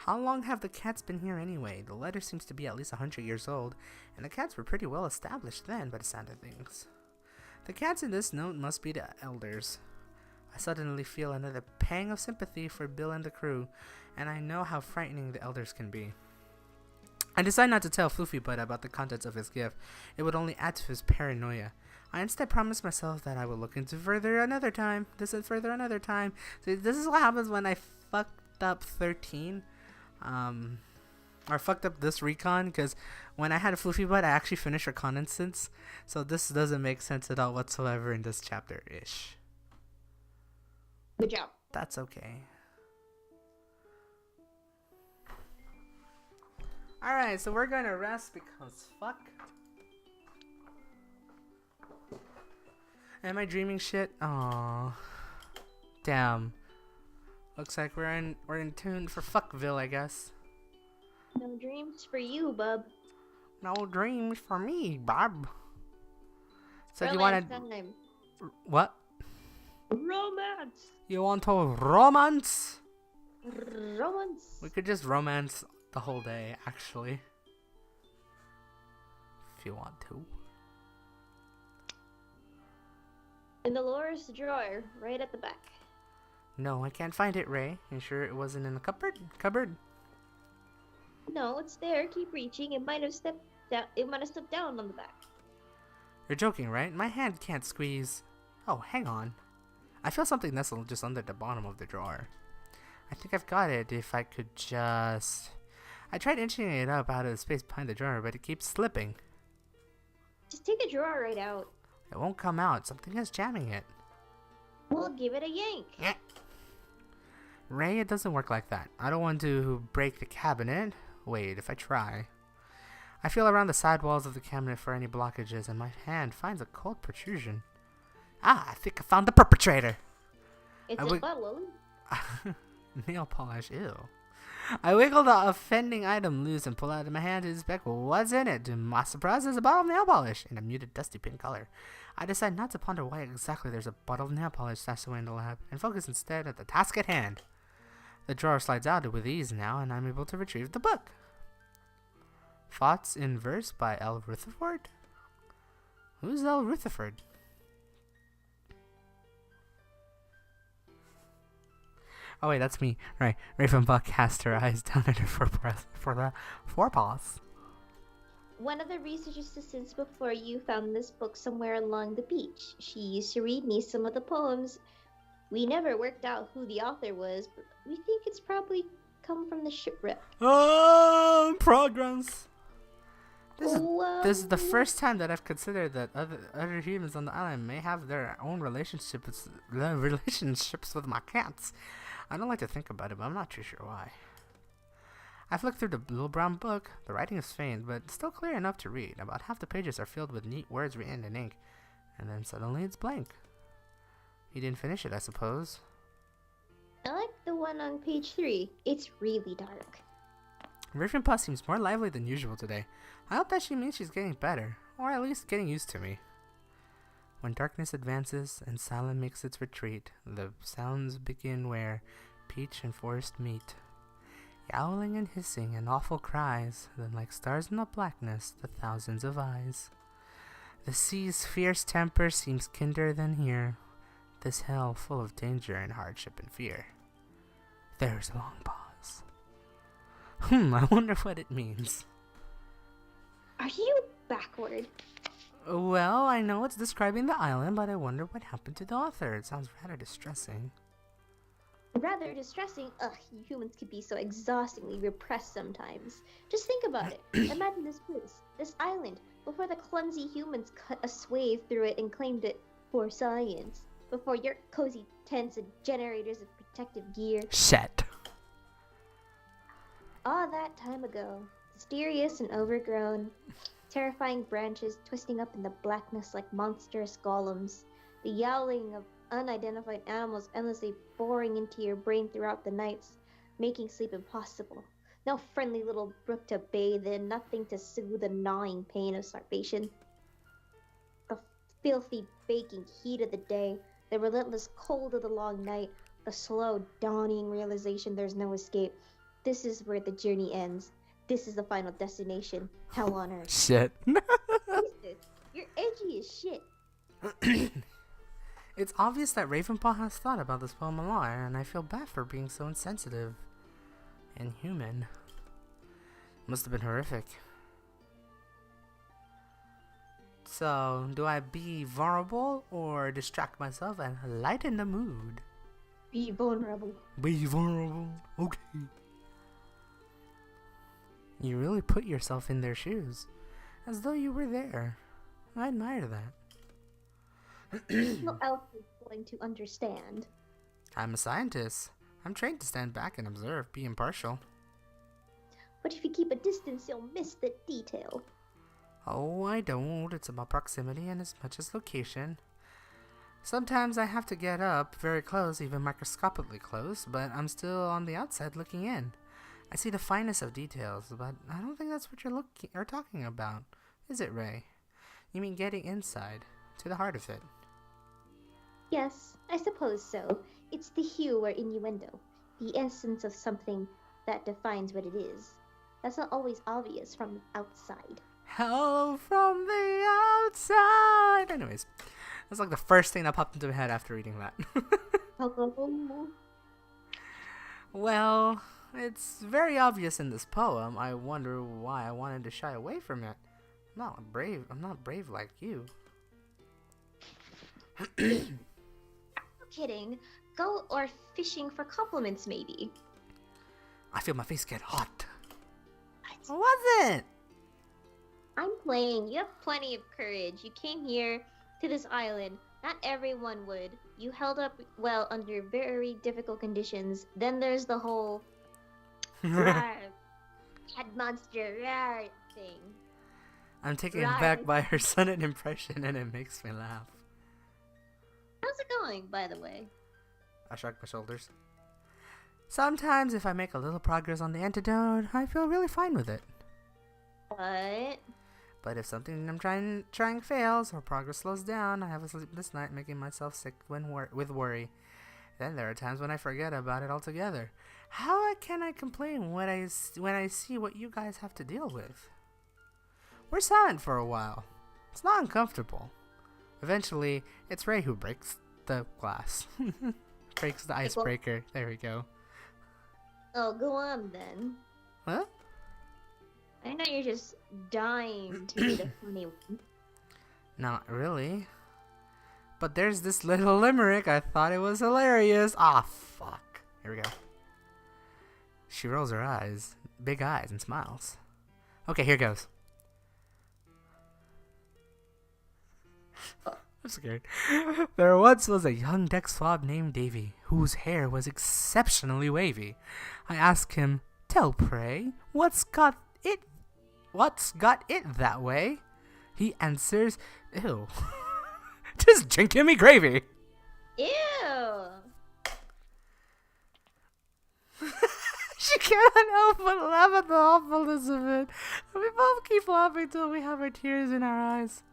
A: How long have the cats been here anyway? The letter seems to be at least 100 years old, and the cats were pretty well established then by the sound of things. The cats in this note must be the elders. I suddenly feel another pang of sympathy for Bill and the crew, and I know how frightening the elders can be. I decide not to tell Floofy Butt about the contents of his gift. It would only add to his paranoia. I instead promise myself that I will look into further another time. See, this is what happens when I fucked up 13. Or fucked up this recon, because when I had a Floofy Butt, I actually finished reconnaissance, so this doesn't make sense at all whatsoever in this chapter-ish.
B: Good job.
A: That's okay. Alright, so we're gonna rest because fuck. Am I dreaming shit? Aww. Damn. Looks like we're in tune for Fuckville, I guess.
B: No dreams for you, bub.
A: No dreams for me, Bob. So
B: Romance
A: you wanna...
B: time.
A: What?
B: Romance!
A: You want to romance?
B: Romance!
A: We could just romance the whole day, actually. If you want to.
B: In the lowest drawer, right at the back.
A: No, I can't find it, Ray. You sure it wasn't in the cupboard?
B: No, it's there. Keep reaching. It might have stepped down. It might have slipped down on the back.
A: You're joking, right? My hand can't squeeze. Oh, hang on. I feel something nestled just under the bottom of the drawer. I think I've got it if I could just... I tried inching it up out of the space behind the drawer, but it keeps slipping.
B: Just take the drawer right out.
A: It won't come out. Something is jamming it.
B: We'll give it a yank.
A: Yeah. Ray, it doesn't work like that. I don't want to break the cabinet. Wait, if I try. I feel around the side walls of the cabinet for any blockages, and my hand finds a cold protrusion. Ah, I think I found the perpetrator.
B: It's a bottle.
A: Nail polish, ew. I wiggle the offending item loose and pull out of my hand to inspect what's in it. To my surprise, there's a bottle of nail polish in a muted dusty pink color. I decide not to ponder why exactly there's a bottle of nail polish stashed away in the lab, and focus instead at the task at hand. The drawer slides out with ease now, and I'm able to retrieve the book. Thoughts in Verse by L. Rutherford? Who's L. Rutherford? Oh wait, that's me. Right. Ravenbuck cast her eyes down at her forepaws.
B: One of the research assistants before you found this book somewhere along the beach. She used to read me some of the poems. We never worked out who the author was, but we think it's probably come from the shipwreck.
A: Progress. This is the first time that I've considered that other humans on the island may have their own relationships with my cats. I don't like to think about it, but I'm not too sure why. I flicked through the little brown book. The writing is faint, but still clear enough to read. About half the pages are filled with neat words written in ink, and then suddenly it's blank. He didn't finish it, I suppose.
B: The one on page 3. It's really dark.
A: Raisin Pie seems more lively than usual today. I hope that she means she's getting better, or at least getting used to me. When darkness advances and silence makes its retreat, the sounds begin where Peach and Forest meet. Yowling and hissing and awful cries, then like stars in the blackness, the thousands of eyes. The sea's fierce temper seems kinder than here, this hell full of danger and hardship and fear. There's a long pause. I wonder what it means.
B: Are you backward?
A: Well, I know it's describing the island, but I wonder what happened to the author. It sounds rather distressing.
B: Rather distressing. Ugh, you humans could be so exhaustingly repressed sometimes. Just think about it. Imagine this place, this island, before the clumsy humans cut a swathe through it and claimed it for science. Before your cozy tents and generators of protective gear.
A: Shit.
B: All that time ago, mysterious and overgrown, terrifying branches twisting up in the blackness like monstrous golems, the yowling of unidentified animals endlessly boring into your brain throughout the nights, making sleep impossible. No friendly little brook to bathe in, nothing to soothe the gnawing pain of starvation. The filthy baking heat of the day, the relentless cold of the long night, the slow dawning realization there's no escape. This is where the journey ends. This is the final destination. Hell on earth.
A: Shit.
B: Jesus, you're edgy as shit.
A: It's obvious that Raisin Pie has thought about this poem a lot, and I feel bad for being so insensitive and human. Must have been horrific. So, do I be vulnerable or distract myself and lighten the mood?
B: Be vulnerable.
A: Be vulnerable. Okay. You really put yourself in their shoes, as though you were there. I admire that.
B: Who else is going to understand?
A: I'm a scientist. I'm trained to stand back and observe, be impartial.
B: But if you keep a distance, you'll miss the detail.
A: Oh, I don't. It's about proximity and as much as location. Sometimes I have to get up very close, even microscopically close, but I'm still on the outside looking in. I see the finest of details, but I don't think that's what you're talking about, is it, Ray? You mean getting inside, to the heart of it?
B: Yes, I suppose so. It's the hue or innuendo, the essence of something that defines what it is. That's not always obvious from the outside.
A: Hello from the outside! Anyways, that's like the first thing that popped into my head after reading that.
B: Hello.
A: Well, it's very obvious in this poem. I wonder why I wanted to shy away from it. I'm not brave like you.
B: I'm kidding. Go or fishing for compliments, maybe.
A: I feel my face get hot. I wasn't!
B: I'm playing. You have plenty of courage. You came here to this island. Not everyone would. You held up well under very difficult conditions. Then there's the whole rawr, cat monster rawr thing.
A: I'm taken back by her sudden impression and it makes me laugh.
B: How's it going, by the way?
A: I shrug my shoulders. Sometimes if I make a little progress on the antidote, I feel really fine with it.
B: What?
A: But if something I'm trying fails or progress slows down, I have a sleepless night making myself sick with worry. Then there are times when I forget about it altogether. How can I complain when I see what you guys have to deal with? We're silent for a while. It's not uncomfortable. Eventually, it's Ray who breaks the glass. Breaks the icebreaker. There we go.
B: Oh, go on then.
A: Huh?
B: I know you're just dying to be the funny one.
A: Not really. But there's this little limerick. I thought it was hilarious. Ah, fuck. Here we go. She rolls her eyes, big eyes, and smiles. Okay, here goes. I'm scared. There once was a young deck swab named Davy, whose hair was exceptionally wavy. I asked him, "Tell pray, what's got it that way?" He answers, "Ew, just drinking me gravy."
B: Ew.
A: She can't help but laugh at the awfulness of it. And we both keep laughing till we have our tears in our eyes.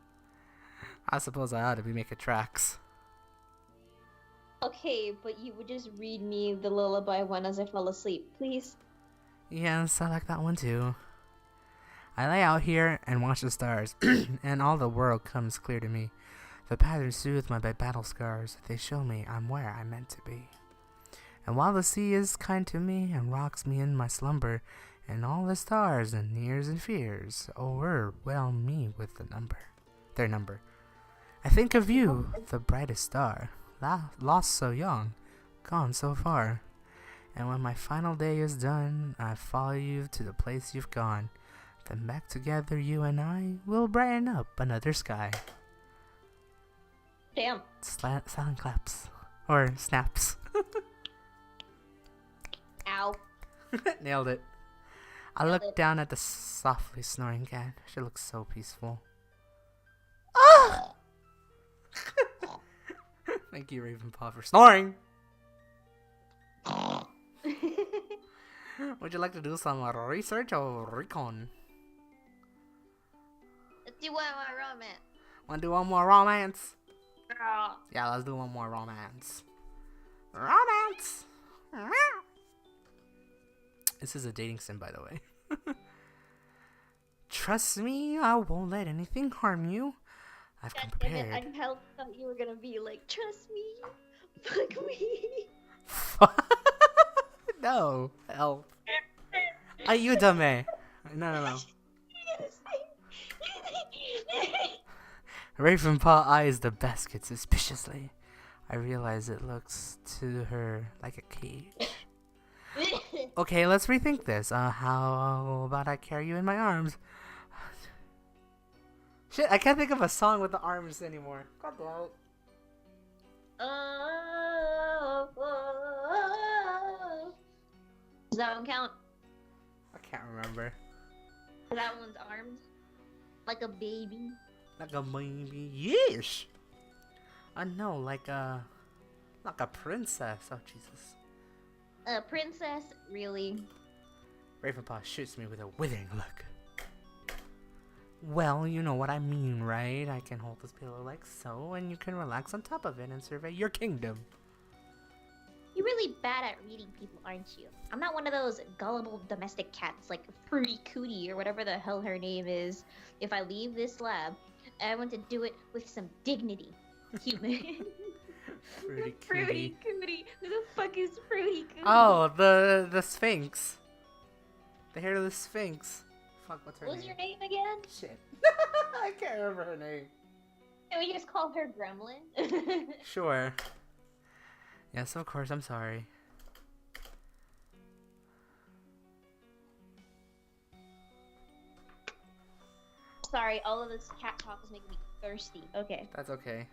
A: I suppose I ought to be making tracks.
B: Okay, but you would just read me the lullaby one as I fell asleep, please?
A: Yes, I like that one too. I lay out here and watch the stars, and all the world comes clear to me. The patterns soothe my battle scars. They show me I'm where I'm meant to be. And while the sea is kind to me and rocks me in my slumber, and all the stars and nears and fears overwhelm me with their number. I think of you, the brightest star, lost so young, gone so far. And when my final day is done, I follow you to the place you've gone. Then back together, you and I will brighten up another sky.
B: Damn.
A: Silent claps. Or snaps.
B: Ow.
A: Nailed it. I look down at the softly snoring cat. She looks so peaceful. Ah! Thank you, Raisin Pie, for snoring. Would you like to do some research or recon?
B: Let's do one more romance.
A: Want to do one more romance?
B: Girl.
A: Yeah, let's do one more romance. Romance! This is a dating sim, by the way. Trust me, I won't let anything harm you. I've come prepared.
B: I thought you were gonna be like, trust me, fuck me.
A: No, help. Ayúdame. No. Raisin Pie eyes the basket suspiciously. I realize it looks to her like a cage. Okay, let's rethink this. How about I carry you in my arms? Shit, I can't think of a song with the arms anymore. God damn it.
B: Does that one count?
A: I can't remember.
B: That one's arms? Like a baby?
A: Like a baby? Yes! No, like a princess. Oh, Jesus.
B: A princess? Really?
A: Raisin Pie shoots me with a withering look. Well, you know what I mean, right? I can hold this pillow like so, and you can relax on top of it and survey your kingdom.
B: You're really bad at reading people, aren't you? I'm not one of those gullible domestic cats like Fruity Cootie or whatever the hell her name is. If I leave this lab, I want to do it with some dignity. Human.
A: Fruity
B: Cootie. Who the fuck is Fruity Cootie?
A: Oh, the Sphinx. The hair of the Sphinx. Fuck, what's her name?
B: What was your name again?
A: Shit. I can't remember her name.
B: Can we just call her Gremlin?
A: Sure. Yes, of course, I'm sorry.
B: Sorry, all of this cat talk is making me thirsty. Okay.
A: That's okay.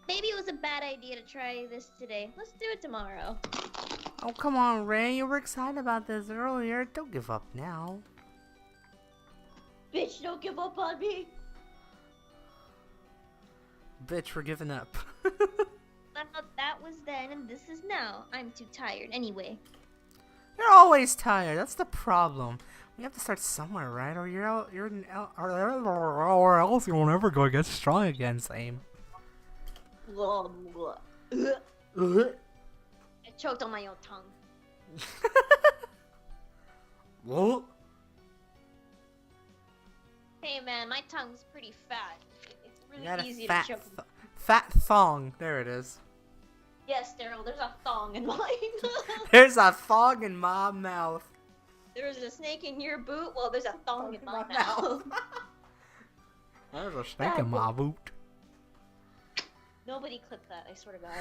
B: Maybe it was a bad idea to try this today. Let's do it tomorrow.
A: Oh, come on, Ray. You were excited about this earlier. Don't give up now.
B: Bitch, don't give up on me.
A: Bitch, we're giving up.
B: I thought that was then and this is now. I'm too tired anyway.
A: You're always tired. That's the problem. We have to start somewhere, right? Or or else you won't ever go get strong again, same.
B: I choked on my own tongue.
A: What?
B: Hey man, my tongue's pretty fat. It's
A: You got
B: really
A: a
B: easy
A: fat
B: to choke.
A: fat thong. There it is.
B: Yes, Daryl, there's a thong in mine.
A: There's a thong in my mouth.
B: There's a snake in your boot. Well, there's a thong in my mouth.
A: There's a snake in my boot.
B: Nobody clip that, I swear to God.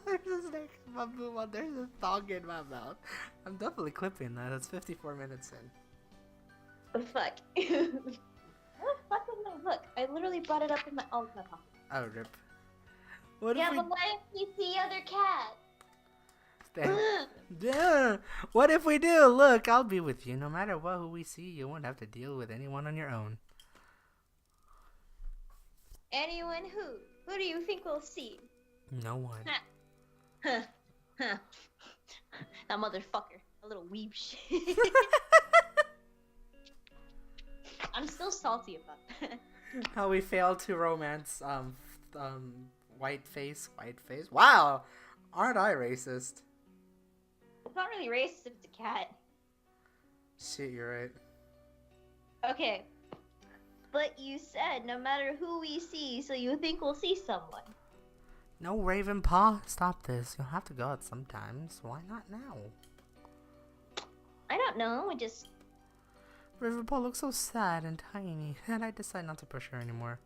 A: There's a snake in my boot while there's a thong in my mouth. I'm definitely clipping that. It's 54 minutes in.
B: Oh, fuck. What the fuck is my hook? I literally brought it up in my... Oh, my pocket.
A: Oh, rip. What
B: Yeah,
A: if
B: but what if we see other cats?
A: Yeah. What if we do? Look, I'll be with you. No matter who we see, you won't have to deal with anyone on your own.
B: Anyone who? Who do you think we'll see?
A: No one.
B: Huh. Huh. That motherfucker. A little weeb shit. I'm still salty about that.
A: How we failed to romance white face. Wow, aren't I racist?
B: It's not really racist if it's a cat.
A: Shit, you're right.
B: Okay. But you said no matter who we see, so you think we'll see someone.
A: No, Raven Paw, stop this. You'll have to go out sometimes. Why not now?
B: I don't know. We just.
A: Raven Paw looks so sad and tiny, and I decide not to push her anymore.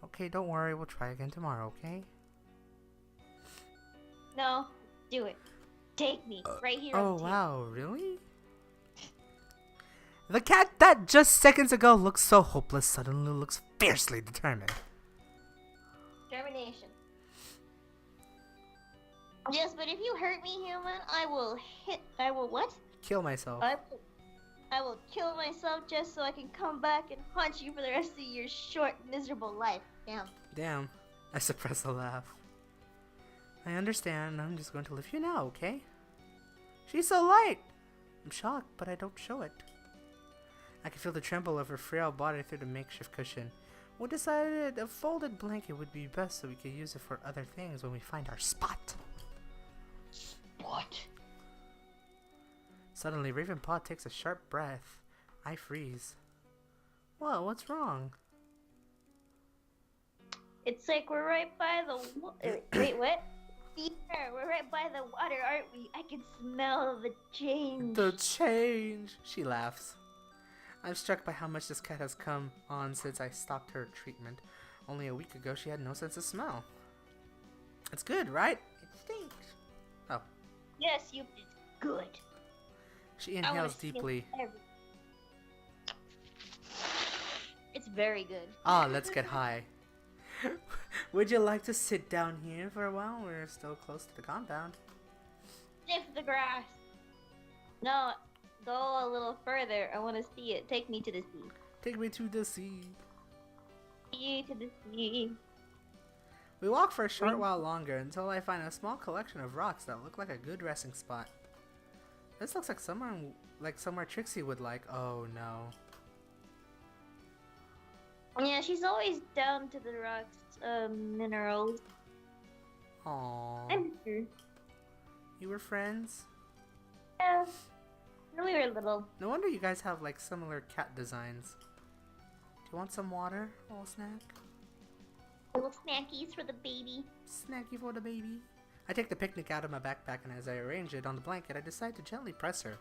A: Okay, don't worry. We'll try again tomorrow, okay?
B: No, do it. Take me right here.
A: Oh, wow, really? The cat that just seconds ago looked so hopeless suddenly looks fiercely determined.
B: Determination. Yes, but if you hurt me, human, I will what?
A: Kill myself.
B: I will kill myself just so I can come back and haunt you for the rest of your short, miserable life. Damn.
A: Damn. I suppress a laugh. I understand. I'm just going to leave you now, okay? She's so light! I'm shocked, but I don't show it. I can feel the tremble of her frail body through the makeshift cushion. We decided a folded blanket would be best so we could use it for other things when we find our spot.
B: What?
A: Suddenly, Ravenpaw takes a sharp breath. I freeze. Whoa, what's wrong?
B: It's like we're right by the wait, what? Yeah, we're right by the water, aren't we? I can smell the change.
A: The change! She laughs. I'm struck by how much this cat has come on since I stopped her treatment. Only a week ago, she had no sense of smell. It's good, right? It stinks. Oh.
B: Yes, it's good.
A: She inhales deeply.
B: It's very good.
A: Ah, let's get high. Would you like to sit down here for a while? We're still close to the compound.
B: Sniff the grass. No, go a little further. I want to see it. Take me to the sea.
A: Take me to the sea.
B: See to the sea.
A: We walk for a short while longer until I find a small collection of rocks that look like a good resting spot. This looks like somewhere Trixie would like. Oh no.
B: Yeah, she's always down to the rocks, minerals.
A: Aww.
B: I'm sure.
A: You were friends?
B: Yeah. When we were little.
A: No wonder you guys have like similar cat designs. Do you want some water? A little snack?
B: Little snackies for the baby.
A: Snacky for the baby. I take the picnic out of my backpack, and as I arrange it on the blanket, I decide to gently press her.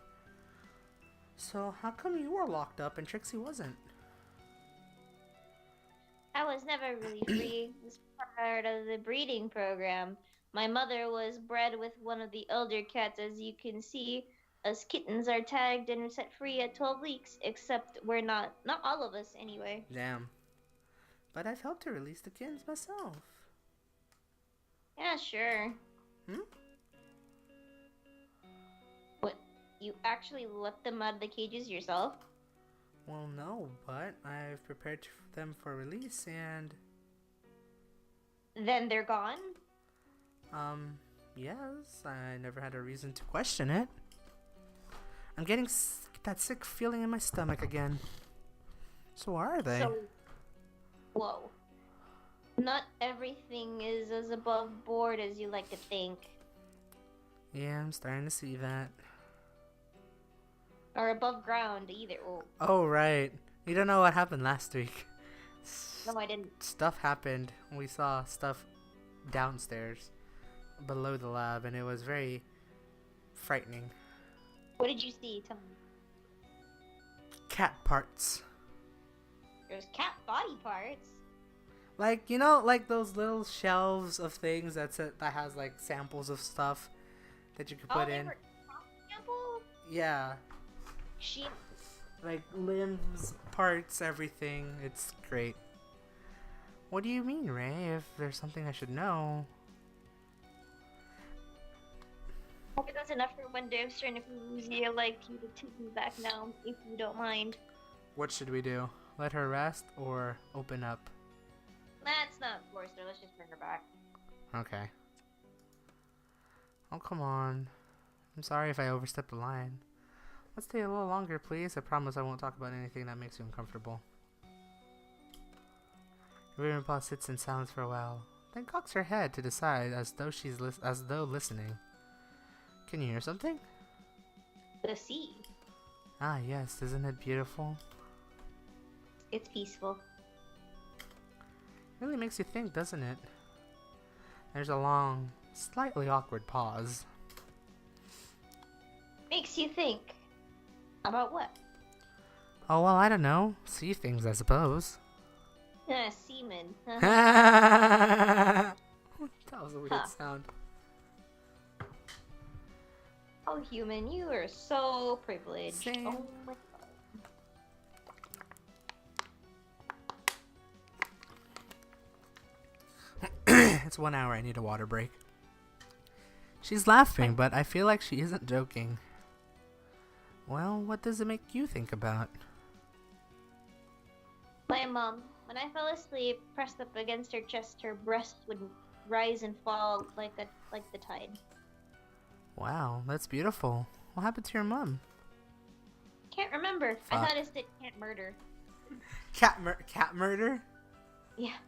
A: So, how come you were locked up and Trixie wasn't?
B: I was never really free. It was part of the breeding program. My mother was bred with one of the elder cats, as you can see. Us kittens are tagged and set free at 12 weeks, except we're not all of us anyway.
A: Damn. But I've helped to release the kittens myself.
B: Yeah, sure.
A: Hmm?
B: What? You actually let them out of the cages yourself?
A: Well, no, but I've prepared them for release and...
B: Then they're gone?
A: Yes. I never had a reason to question it. I'm getting that sick feeling in my stomach again. So are they?
B: Whoa. Not everything is as above board as you like to think.
A: Yeah, I'm starting to see that.
B: Or above ground, either.
A: Oh, right. You don't know what happened last week.
B: No, I didn't.
A: Stuff happened. We saw stuff downstairs, below the lab, and it was very frightening.
B: What did you see? Tell me.
A: Cat parts.
B: There's cat body parts.
A: Like, you know, like those little shelves of things that has like samples of stuff that you could put in.
B: Sample?
A: Yeah.
B: She.
A: Like limbs, parts, everything. It's great. What do you mean, Ray? If there's something I should know.
B: I hope that's enough for one day. I'm starting to feel like you to take me back now, if you don't mind.
A: What should we do? Let her rest or open up?
B: Let's not force her. Let's just bring her back.
A: Okay. Oh, come on. I'm sorry if I overstepped the line. Let's stay a little longer, please. I promise I won't talk about anything that makes you uncomfortable. Raisin Pie sits in silence for a while, then cocks her head to the side as though listening. Can you hear something?
B: The sea.
A: Ah, yes. Isn't it beautiful?
B: It's peaceful.
A: Really makes you think, doesn't it? There's a long, slightly awkward pause.
B: Makes you think. About what?
A: Oh, well, I don't know. See things, I suppose.
B: Semen.
A: That was a weird sound.
B: Oh, human, you are so privileged.
A: Same.
B: Oh my god.
A: It's 1 hour. I need a water break. She's laughing, but I feel like she isn't joking. Well, what does it make you think about?
B: My mom, when I fell asleep, pressed up against her chest, her breasts would rise and fall like the tide.
A: Wow, that's beautiful. What happened to your mom?
B: Can't remember.
A: Fuck.
B: I thought it said can't murder.
A: Cat murder?
B: Yeah.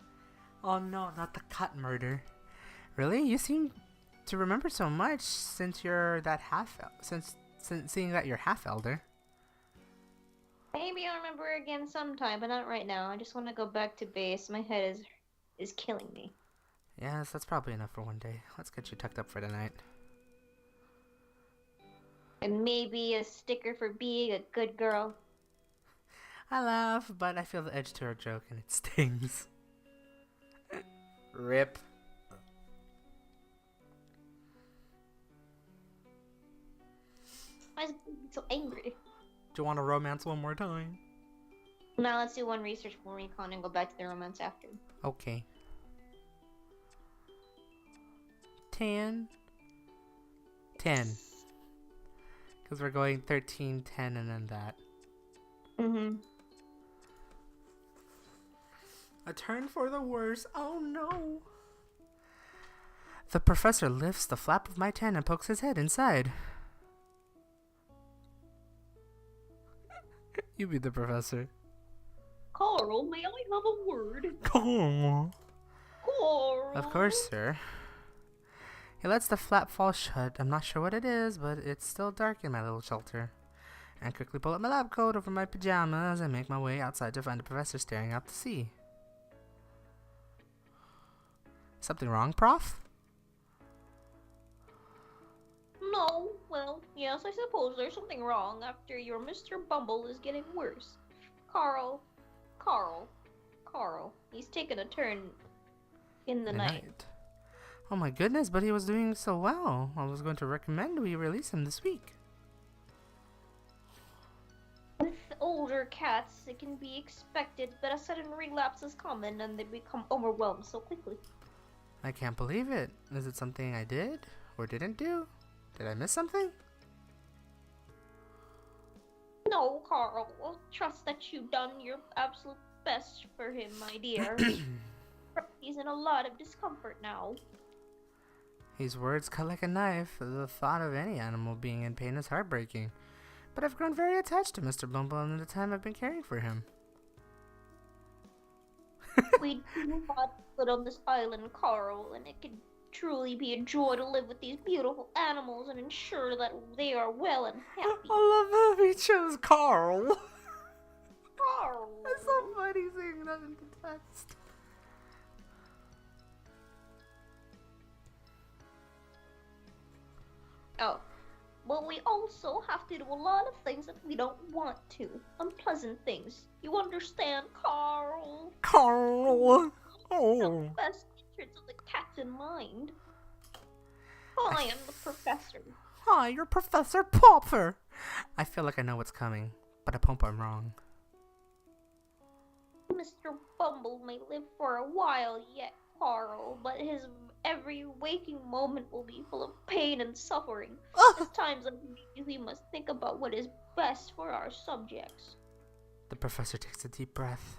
A: Oh no, not the cat murder. Really? You seem to remember so much since you're that since seeing that you're half elder.
B: Maybe I'll remember again sometime, but not right now. I just want to go back to base. My head is killing me.
A: Yes, that's probably enough for one day. Let's get you tucked up for the night.
B: And maybe a sticker for being a good girl.
A: I laugh, but I feel the edge to our joke and it stings. Rip.
B: Why is it so angry?
A: Do you want to romance one more time?
B: Now let's do one research for recon and go back to the romance after.
A: Okay. 10. Because we're going 13, 10, and then that.
B: Mm-hmm.
A: A turn for the worse. Oh no. The professor lifts the flap of my tent and pokes his head inside. You be the professor.
B: Carl, may I have a word?
A: Carl.
B: Carl.
A: Of course, sir. He lets the flap fall shut. I'm not sure what it is, but it's still dark in my little shelter. I quickly pull up my lab coat over my pajamas and make my way outside to find the professor staring out to sea. Something wrong, Prof?
B: No, well, yes, I suppose there's something wrong after your Mr. Bumble is getting worse. Carl. He's taken a turn in the night.
A: Oh my goodness, but he was doing so well. I was going to recommend we release him this week.
B: With older cats, it can be expected that a sudden relapse is common and they become overwhelmed so quickly.
A: I can't believe it. Is it something I did or didn't do? Did I miss something?
B: No, Carl. Trust that you've done your absolute best for him, my dear. He's in a lot of discomfort now.
A: His words cut like a knife. The thought of any animal being in pain is heartbreaking. But I've grown very attached to Mr. Bumble in the time I've been caring for him.
B: We do not live on this island, Carl, and it can truly be a joy to live with these beautiful animals and ensure that they are well and happy.
A: I love how he chose Carl.
B: Carl!
A: It's so funny seeing that in the text.
B: Oh, but we also have to do a lot of things that we don't want to. Unpleasant things. You understand, Carl?
A: Carl! Oh.
B: The best interests of the cats in mind. I am the professor.
A: Hi, you're Professor Popper. I feel like I know what's coming, but I hope I'm wrong.
B: Mr. Bumble may live for a while yet, Carl, but his every waking moment will be full of pain and suffering. At times like these, we must think about what is best for our subjects.
A: The professor takes a deep breath.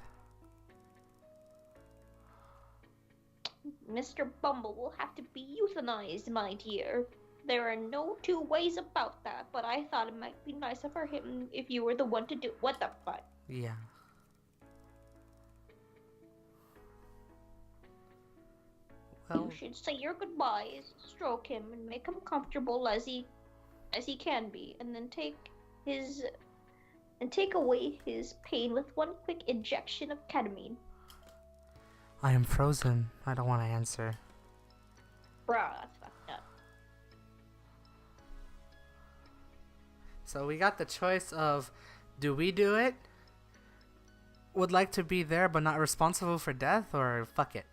B: Mr. Bumble will have to be euthanized, my dear. There are no two ways about that, but I thought it might be nicer for him if you were the one to do. What the fuck?
A: Yeah. Well,
B: You should say your goodbyes, stroke him, and make him comfortable as he can be, and then take away his pain with one quick injection of ketamine.
A: I am frozen. I don't want to answer.
B: Bruh, that's fucked up.
A: So we got the choice of, do we do it? Would like to be there but not responsible for death, or fuck it?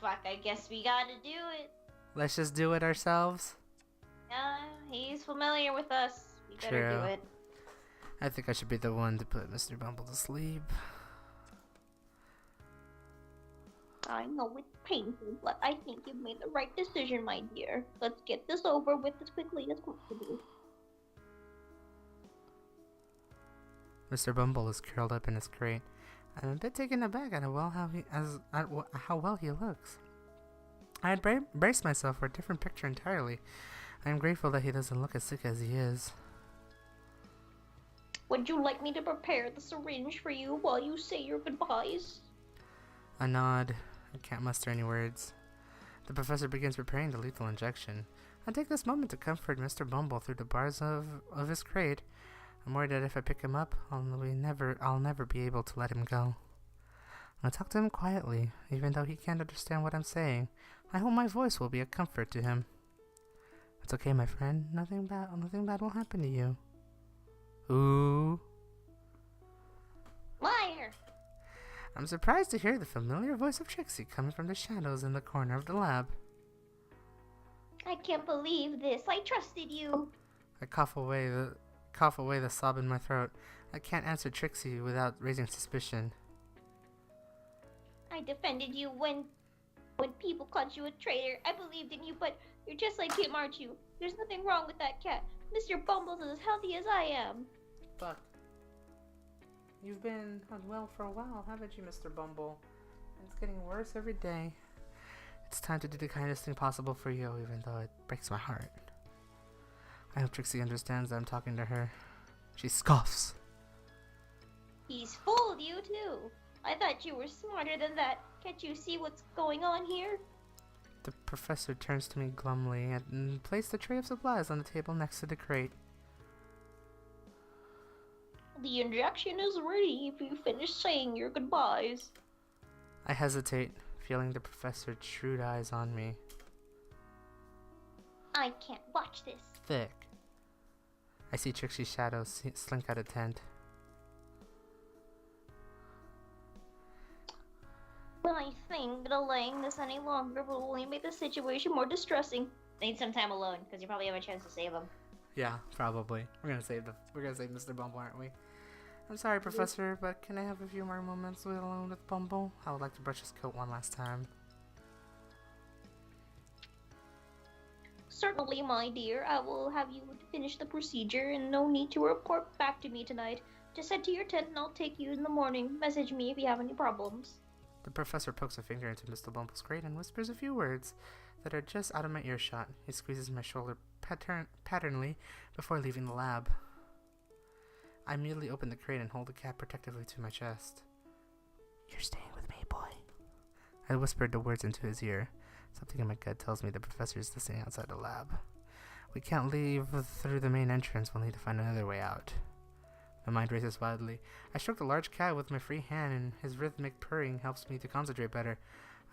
B: Fuck, I guess we gotta do it.
A: Let's just do it ourselves.
B: He's familiar with us. We better
A: True.
B: do it.
A: I think I should be the one to put Mr. Bumble to sleep.
B: I know it's painful, but I think you've made the right decision, my dear. Let's get this over with as quickly as possible.
A: Mr. Bumble is curled up in his crate. I'm a bit taken aback at how well he looks. I had braced myself for a different picture entirely. I am grateful that he doesn't look as sick as he is.
B: Would you like me to prepare the syringe for you while you say your goodbyes?
A: A nod. I can't muster any words. The professor begins preparing the lethal injection. I take this moment to comfort Mr. Bumble through the bars of his crate. I'm worried that if I pick him up, I'll never be able to let him go. I talk to him quietly, even though he can't understand what I'm saying. I hope my voice will be a comfort to him. It's okay, my friend. Nothing bad will happen to you. Ooh.
B: Liar!
A: I'm surprised to hear the familiar voice of Trixie coming from the shadows in the corner of the lab.
B: I can't believe this. I trusted you.
A: I cough away the sob in my throat. I can't answer Trixie without raising suspicion.
B: I defended you when people called you a traitor. I believed in you, but you're just like him, aren't you? There's nothing wrong with that cat. Mr. Bumble's as healthy as I am.
A: But you've been unwell for a while, haven't you, Mr. Bumble? It's getting worse every day. It's time to do the kindest thing possible for you, even though it breaks my heart. I hope Trixie understands that I'm talking to her. She scoffs.
B: He's fooled you, too. I thought you were smarter than that. Can't you see what's going on here?
A: The professor turns to me glumly and places the tray of supplies on the table next to the crate.
B: The injection is ready if you finish saying your goodbyes.
A: I hesitate, feeling the professor's shrewd eyes on me.
B: I can't watch this.
A: Thick. I see Trixie's shadow slink out of tent.
B: I think delaying this any longer will only make the situation more distressing. Need some time alone, because you probably have a chance to save him.
A: Yeah, probably. We're gonna save Mr. Bumble, aren't we? I'm sorry, Professor, but can I have a few more moments alone with Bumble? I would like to brush his coat one last time.
B: Certainly, my dear. I will have you finish the procedure, and no need to report back to me tonight. Just head to your tent, and I'll take you in the morning. Message me if you have any problems.
A: The professor pokes a finger into Mr. Bumble's crate and whispers a few words that are just out of my earshot. He squeezes my shoulder patternly before leaving the lab. I immediately open the crate and hold the cap protectively to my chest. You're staying with me, boy. I whispered the words into his ear. Something in my gut tells me the professor is listening outside the lab. We can't leave through the main entrance. We'll need to find another way out. My mind races wildly. I stroke the large cat with my free hand, and his rhythmic purring helps me to concentrate better.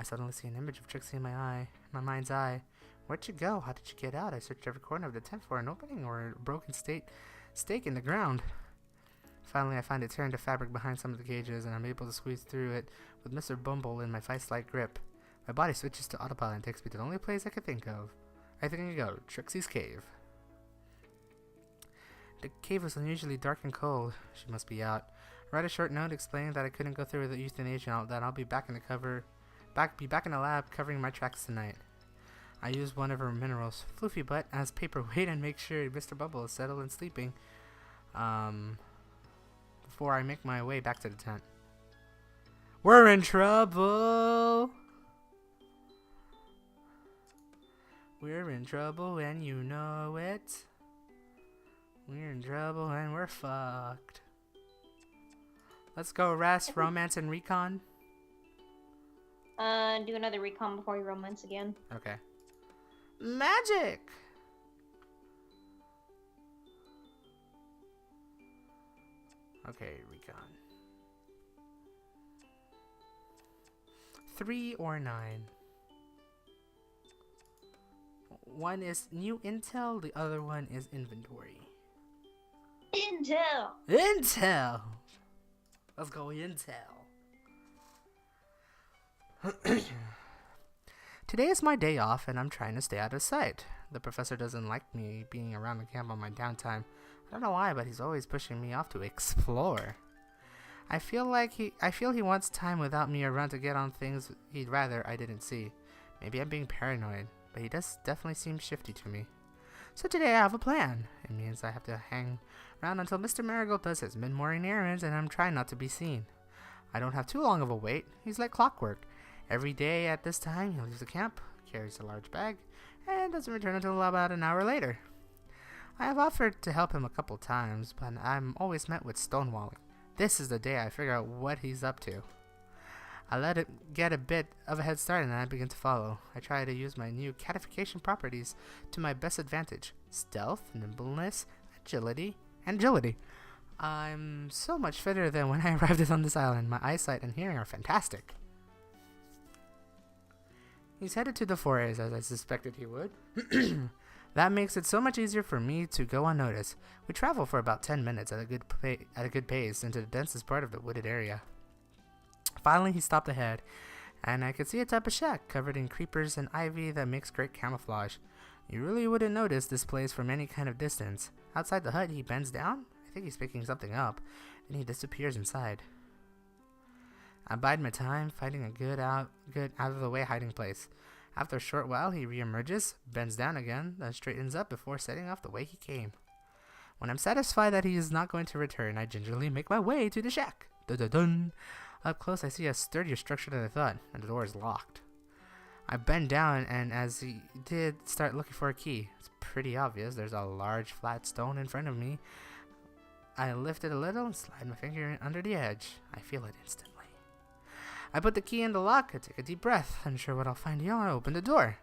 A: I suddenly see an image of Trixie in my mind's eye. Where'd you go? How did you get out? I searched every corner of the tent for an opening or a broken stake in the ground. Finally, I find a tear in the fabric behind some of the cages, and I'm able to squeeze through it with Mr. Bumble in my vice-like grip. My body switches to autopilot and takes me to the only place I could think of. I think I go, Trixie's cave. The cave was unusually dark and cold. She must be out. I write a short note explaining that I couldn't go through with the euthanasia, that I'll be back in the lab covering my tracks tonight. I use one of her minerals, Floofy Butt, as paperweight and make sure Mr. Bumble is settled and sleeping. Before I make my way back to the tent. We're in trouble! We're in trouble and you know it. We're in trouble and we're fucked. Let's go rest, romance, and recon.
B: Do another recon before you romance again.
A: Okay. Magic! Okay, recon. 3 or 9. One is new intel, the other one is inventory.
B: Intel!
A: Intel! Let's go intel. Today is my day off and I'm trying to stay out of sight. The professor doesn't like me being around the camp on my downtime. I don't know why, but he's always pushing me off to explore. I feel he wants time without me around to get on things he'd rather I didn't see. Maybe I'm being paranoid, but he does definitely seem shifty to me. So today I have a plan. It means I have to hang around until Mr. Marigold does his mid-morning errands and I'm trying not to be seen. I don't have too long of a wait. He's like clockwork. Every day at this time he leaves the camp, carries a large bag, and doesn't return until about an hour later. I have offered to help him a couple times, but I'm always met with stonewalling. This is the day I figure out what he's up to. I let it get a bit of a head start and then I begin to follow. I try to use my new catification properties to my best advantage. Stealth, nimbleness, agility. I'm so much fitter than when I arrived on this island. My eyesight and hearing are fantastic. He's headed to the forays as I suspected he would. That makes it so much easier for me to go unnoticed. We travel for about 10 minutes at a good pace into the densest part of the wooded area. Finally, he stopped ahead, and I could see a type of shack covered in creepers and ivy that makes great camouflage. You really wouldn't notice this place from any kind of distance. Outside the hut, he bends down. I think he's picking something up, and he disappears inside. I bide my time, finding a good out of the way hiding place. After a short while, he reemerges, bends down again, then straightens up before setting off the way he came. When I'm satisfied that he is not going to return, I gingerly make my way to the shack. Dun-dun-dun. Up close, I see a sturdier structure than I thought, and the door is locked. I bend down, and as he did, start looking for a key. It's pretty obvious. There's a large flat stone in front of me. I lift it a little and slide my finger under the edge. I feel it instantly. I put the key in the lock. I take a deep breath, unsure what I'll find here. I open the door.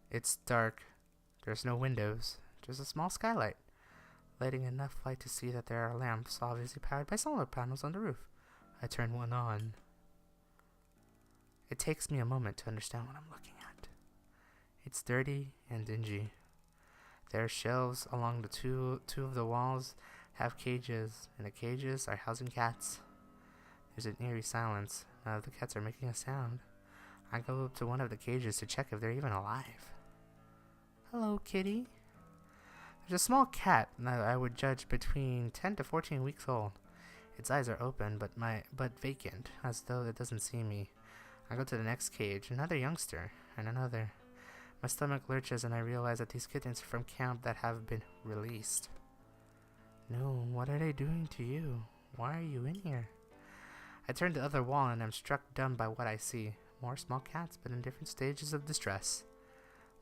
A: It's dark. There's no windows, just a small skylight, letting enough light to see that there are lamps, obviously powered by solar panels on the roof. I turn one on. It takes me a moment to understand what I'm looking at. It's dirty and dingy. There are shelves along the two of the walls have cages, and the cages are housing cats. There's an eerie silence. None of the cats are making a sound. I go up to one of the cages to check if they're even alive. Hello, kitty. There's a small cat that I would judge between 10 to 14 weeks old. Its eyes are open, but vacant, as though it doesn't see me. I go to the next cage, another youngster, and another. My stomach lurches and I realize that these kittens are from camp that have been released. No, what are they doing to you? Why are you in here? I turn to the other wall and I'm struck dumb by what I see. More small cats, but in different stages of distress.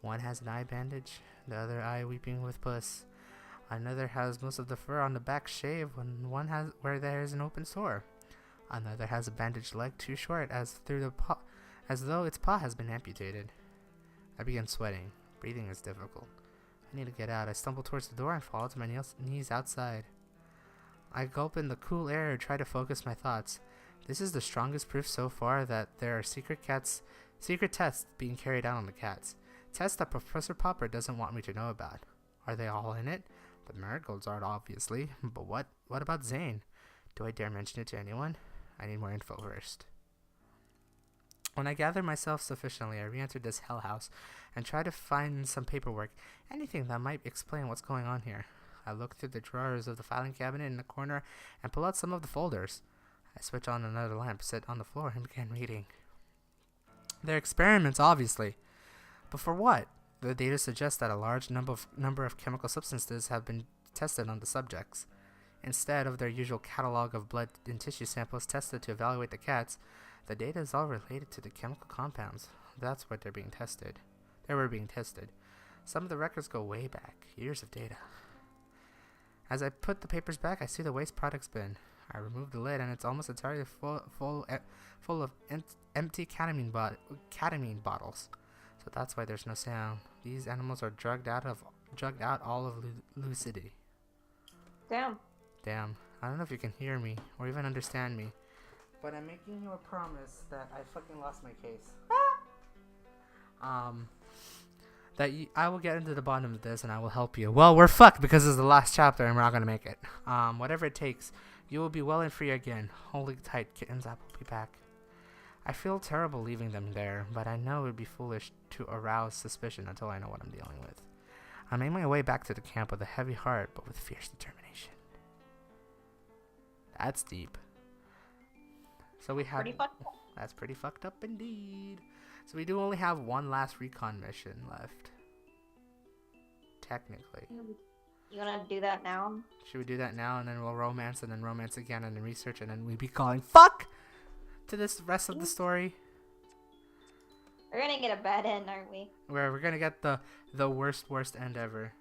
A: One has an eye bandage, the other eye weeping with pus. Another has most of the fur on the back shaved, when one has where there is an open sore. Another has a bandaged leg too short as though its paw has been amputated. I begin sweating. Breathing is difficult. I need to get out. I stumble towards the door and fall to my knees outside. I gulp in the cool air and try to focus my thoughts. This is the strongest proof so far that there are secret tests being carried out on the cats. Tests that Professor Popper doesn't want me to know about. Are they all in it? The marigolds aren't, obviously. But what about Zane? Do I dare mention it to anyone? I need more info first. When I gather myself sufficiently, I re-enter this hell house and try to find some paperwork, anything that might explain what's going on here. I look through the drawers of the filing cabinet in the corner and pull out some of the folders. I switch on another lamp, sit on the floor, and begin reading. They're experiments, obviously. But for what? The data suggests that a large number of chemical substances have been tested on the subjects. Instead of their usual catalog of blood and tissue samples tested to evaluate the cats, the data is all related to the chemical compounds. That's what they're being tested. They were being tested. Some of the records go way back, years of data. As I put the papers back, I see the waste products bin. I remove the lid, and it's almost entirely full of empty ketamine bottles. So that's why there's no sound. These animals are drugged out all of lucidity.
B: Damn.
A: I don't know if you can hear me or even understand me, but I'm making you a promise that I fucking lost my case. I will get into the bottom of this and I will help you. Well, we're fucked because this is the last chapter and we're not gonna make it. Whatever it takes, you will be well and free again. Hold it tight, kittens. I will be back. I feel terrible leaving them there, but I know it would be foolish to arouse suspicion until I know what I'm dealing with. I made my way back to the camp with a heavy heart, but with fierce determination. That's deep. So we have. That's pretty fucked up indeed. So we do only have one last recon mission left. Technically.
B: You wanna do that now?
A: Should we do that now and then we'll romance and then romance again and then research and then we'd be calling fuck to this rest of the story?
B: We're gonna get a bad end, aren't we?
A: Where we're gonna get the worst end ever.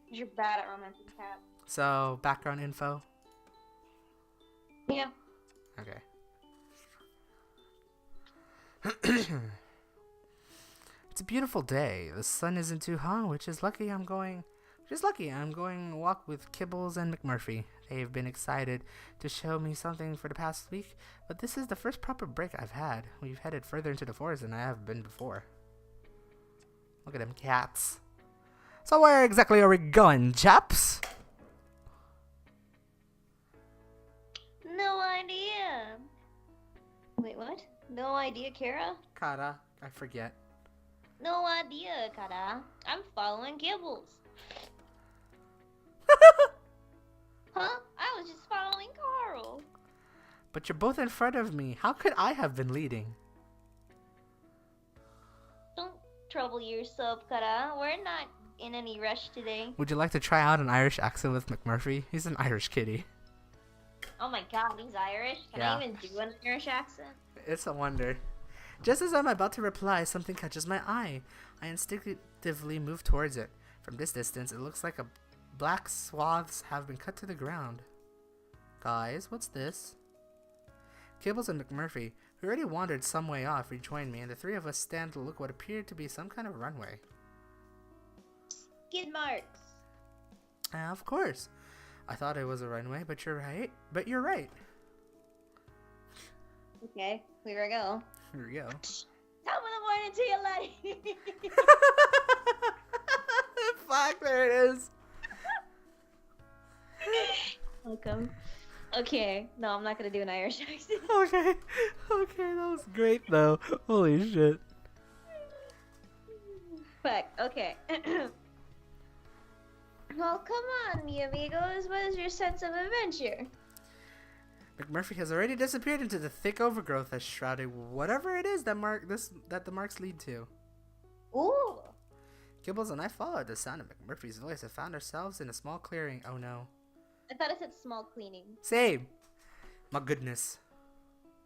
B: You're bad at romancing cat.
A: So, background info?
B: Yeah.
A: Okay. It's a beautiful day. The sun isn't too hot, which is lucky. I'm going a walk with Kibbles and McMurphy. They've been excited to show me something for the past week, but this is the first proper break I've had. We've headed further into the forest than I have been before. Look at them cats. So where exactly are we going, chaps?
B: No idea. Wait, what? No idea, Kara?
A: Kara, I forget.
B: No idea, Kara. I'm following Gibbles. Huh? I was just following Carl.
A: But you're both in front of me. How could I have been leading?
B: Don't trouble yourself, Kara. We're not in any rush today.
A: Would you like to try out an Irish accent with McMurphy? He's an Irish kitty.
B: Oh my god, he's Irish? Can I even do an Irish accent?
A: It's a wonder. Just as I'm about to reply, something catches my eye. I instinctively move towards it. From this distance, it looks like black swaths have been cut to the ground. Guys, what's this? Kibbles and McMurphy, who already wandered some way off, rejoined me, and the three of us stand to look what appeared to be some kind of runway.
B: Skid marks.
A: Of course. I thought it was a runway, but you're right.
B: Okay, here we go.
A: Here we go.
B: Top of the morning to you, laddie.
A: Fuck, there it is.
B: Welcome. Okay, no, I'm not gonna do an Irish accent.
A: Okay, that was great though. Holy shit.
B: Fuck, okay. Well, come on, mi amigos. What is your sense of adventure?
A: McMurphy has already disappeared into the thick overgrowth that shrouded whatever it is that the marks lead to.
B: Ooh.
A: Kibbles and I followed the sound of McMurphy's voice and found ourselves in a small clearing. Oh no.
B: I thought it said small cleaning.
A: Same. My goodness.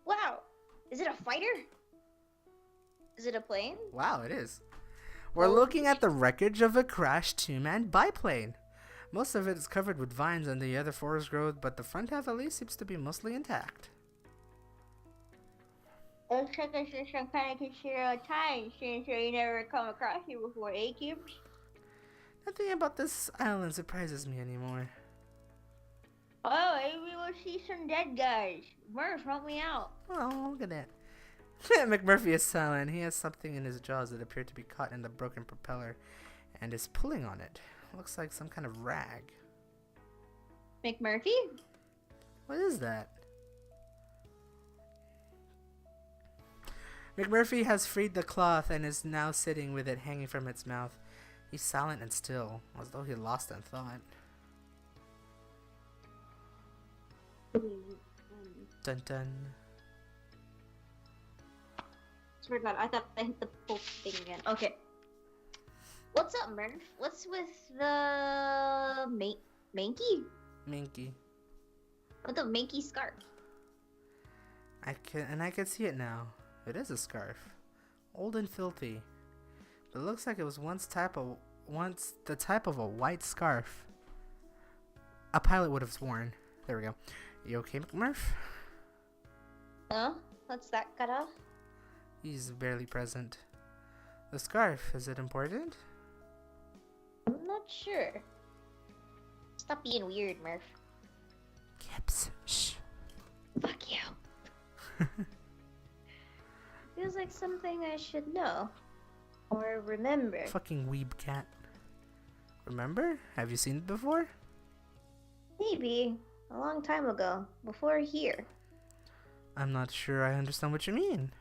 B: Wow. Is it a fighter? Is it a plane?
A: Wow, it is. We're looking at the wreckage of a crashed two-man biplane. Most of it is covered with vines and the other forest growth, but the front half at least seems to be mostly intact.
B: Looks like this is some kind of considerable time since you never come across here before, eh, Gibbs?
A: Nothing about this island surprises me anymore.
B: Oh, maybe we'll see some dead guys. Murph, help me out.
A: Oh, look at that. McMurphy is silent. He has something in his jaws that appear to be caught in the broken propeller and is pulling on it. Looks like some kind of rag.
B: McMurphy?
A: What is that? McMurphy has freed the cloth and is now sitting with it hanging from its mouth. He's silent and still, as though he lost in thought. Dun dun.
B: Swear to God, I thought I hit the poke thing again. Okay. What's up, Murph? What's with the manky?
A: Minky.
B: With the manky scarf?
A: I can see it now. It is a scarf. Old and filthy. It looks like it was once the type of a white scarf a pilot would have worn. There we go. You okay, McMurph?
B: Huh? What's that, Kara?
A: He's barely present. The scarf, is it important?
B: I'm not sure. Stop being weird, Murph.
A: Gibbs, shh.
B: Fuck you. Feels like something I should know. Or remember.
A: Fucking weeb cat. Remember? Have you seen it before?
B: Maybe. A long time ago. Before here.
A: I'm not sure I understand what you mean.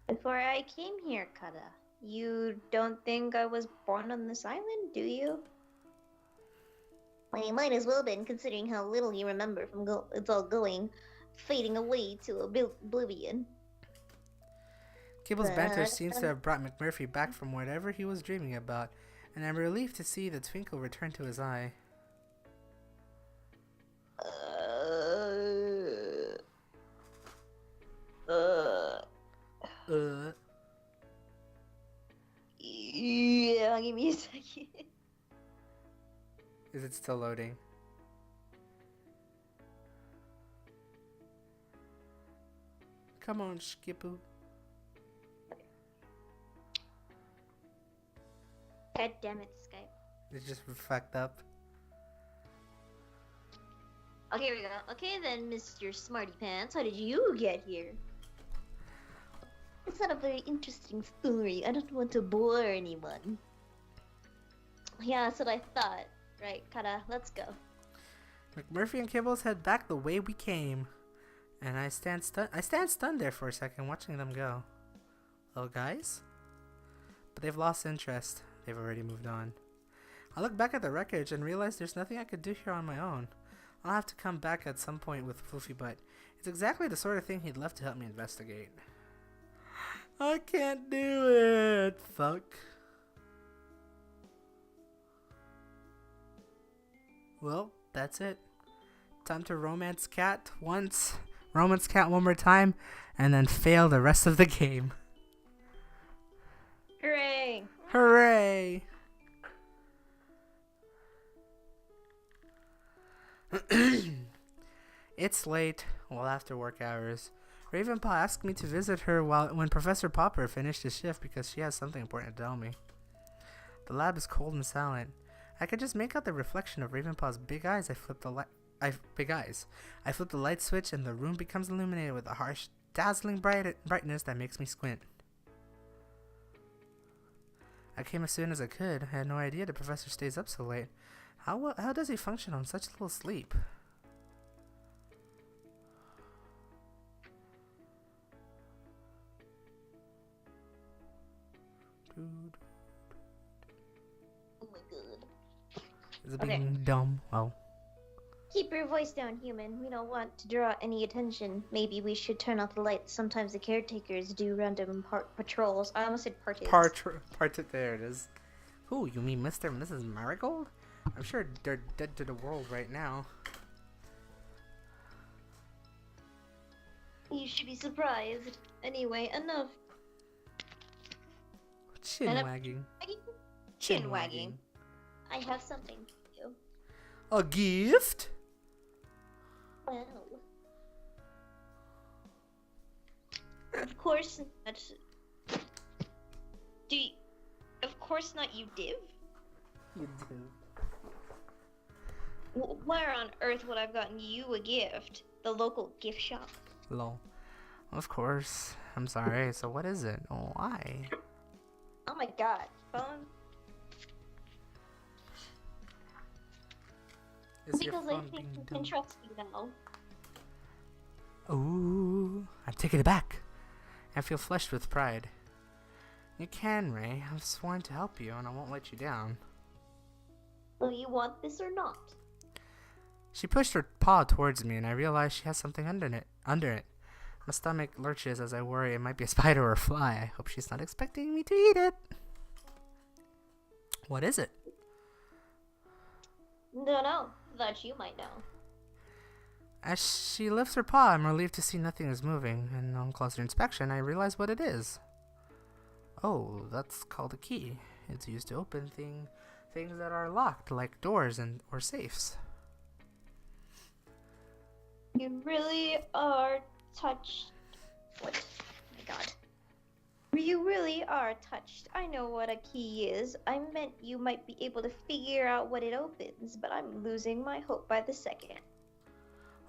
B: Before I came here, Kara. You don't think I was born on this island, do you? Well, you might as well been, considering how little you remember from it's all going, fading away to oblivion.
A: Gibble's banter seems to have brought McMurphy back from whatever he was dreaming about, and I'm relieved to see the twinkle return to his eye.
B: Yeah, give me a second.
A: Is it still loading? Come on, Skipper.
B: God damn it, Skype.
A: It just fucked up.
B: Okay, here we go. Okay then, Mr. Smarty Pants, how did you get here? It's not a very interesting story. I don't want to bore anyone. Yeah, that's what I thought. Right, Kara, let's go.
A: McMurphy and Kibbles head back the way we came. And I stand stunned there for a second, watching them go. Little guys? But they've lost interest. They've already moved on. I look back at the wreckage and realize there's nothing I could do here on my own. I'll have to come back at some point with Floofy Butt. It's exactly the sort of thing he'd love to help me investigate. I can't do it. Fuck. Well, that's it. Time to romance cat once, romance cat one more time, and then fail the rest of the game.
B: Hooray!
A: Hooray! It's late, well after work hours. Raisin Pie asked me to visit her when Professor Popper finished his shift because she has something important to tell me. The lab is cold and silent. I could just make out the reflection of Raisin Pie's big eyes. I flip the light switch and the room becomes illuminated with a harsh, dazzling brightness that makes me squint. I came as soon as I could. I had no idea the professor stays up so late. How does he function on such little sleep?
B: Oh my god.
A: Is it being dumb? Oh.
B: Keep your voice down, human. We don't want to draw any attention. Maybe we should turn off the lights. Sometimes the caretakers do random patrols. I almost said parties.
A: There it is. Who, you mean Mr. and Mrs. Marigold? I'm sure they're dead to the world right now.
B: You should be surprised. Anyway, enough.
A: Chin wagging.
B: Chin wagging. I have something for you.
A: A gift?
B: Well, of course not. Of course not, you div?
A: You do.
B: Where on earth would I have gotten you a gift? The local gift shop.
A: Lol. Of course. I'm sorry. So what is it? Oh, why?
B: Oh my god. Phone?
A: Is your
B: Because I
A: phone
B: think
A: being
B: we
A: dumb?
B: can trust you now.
A: Ooh, I'm taking it back. I feel flushed with pride. You can, Ray. I've sworn to help you, and I won't let you down.
B: Will you want this or not?
A: She pushed her paw towards me, and I realized she has something under it. My stomach lurches as I worry it might be a spider or a fly. I hope she's not expecting me to eat it. What is it?
B: Don't know. Thought you might know.
A: As she lifts her paw, I'm relieved to see nothing is moving, and on closer inspection, I realize what it is. Oh, that's called a key. It's used to open things that are locked, like doors or safes.
B: You really are touched. What? Oh my god. You really are touched. I know what a key is. I meant you might be able to figure out what it opens, but I'm losing my hope by the second.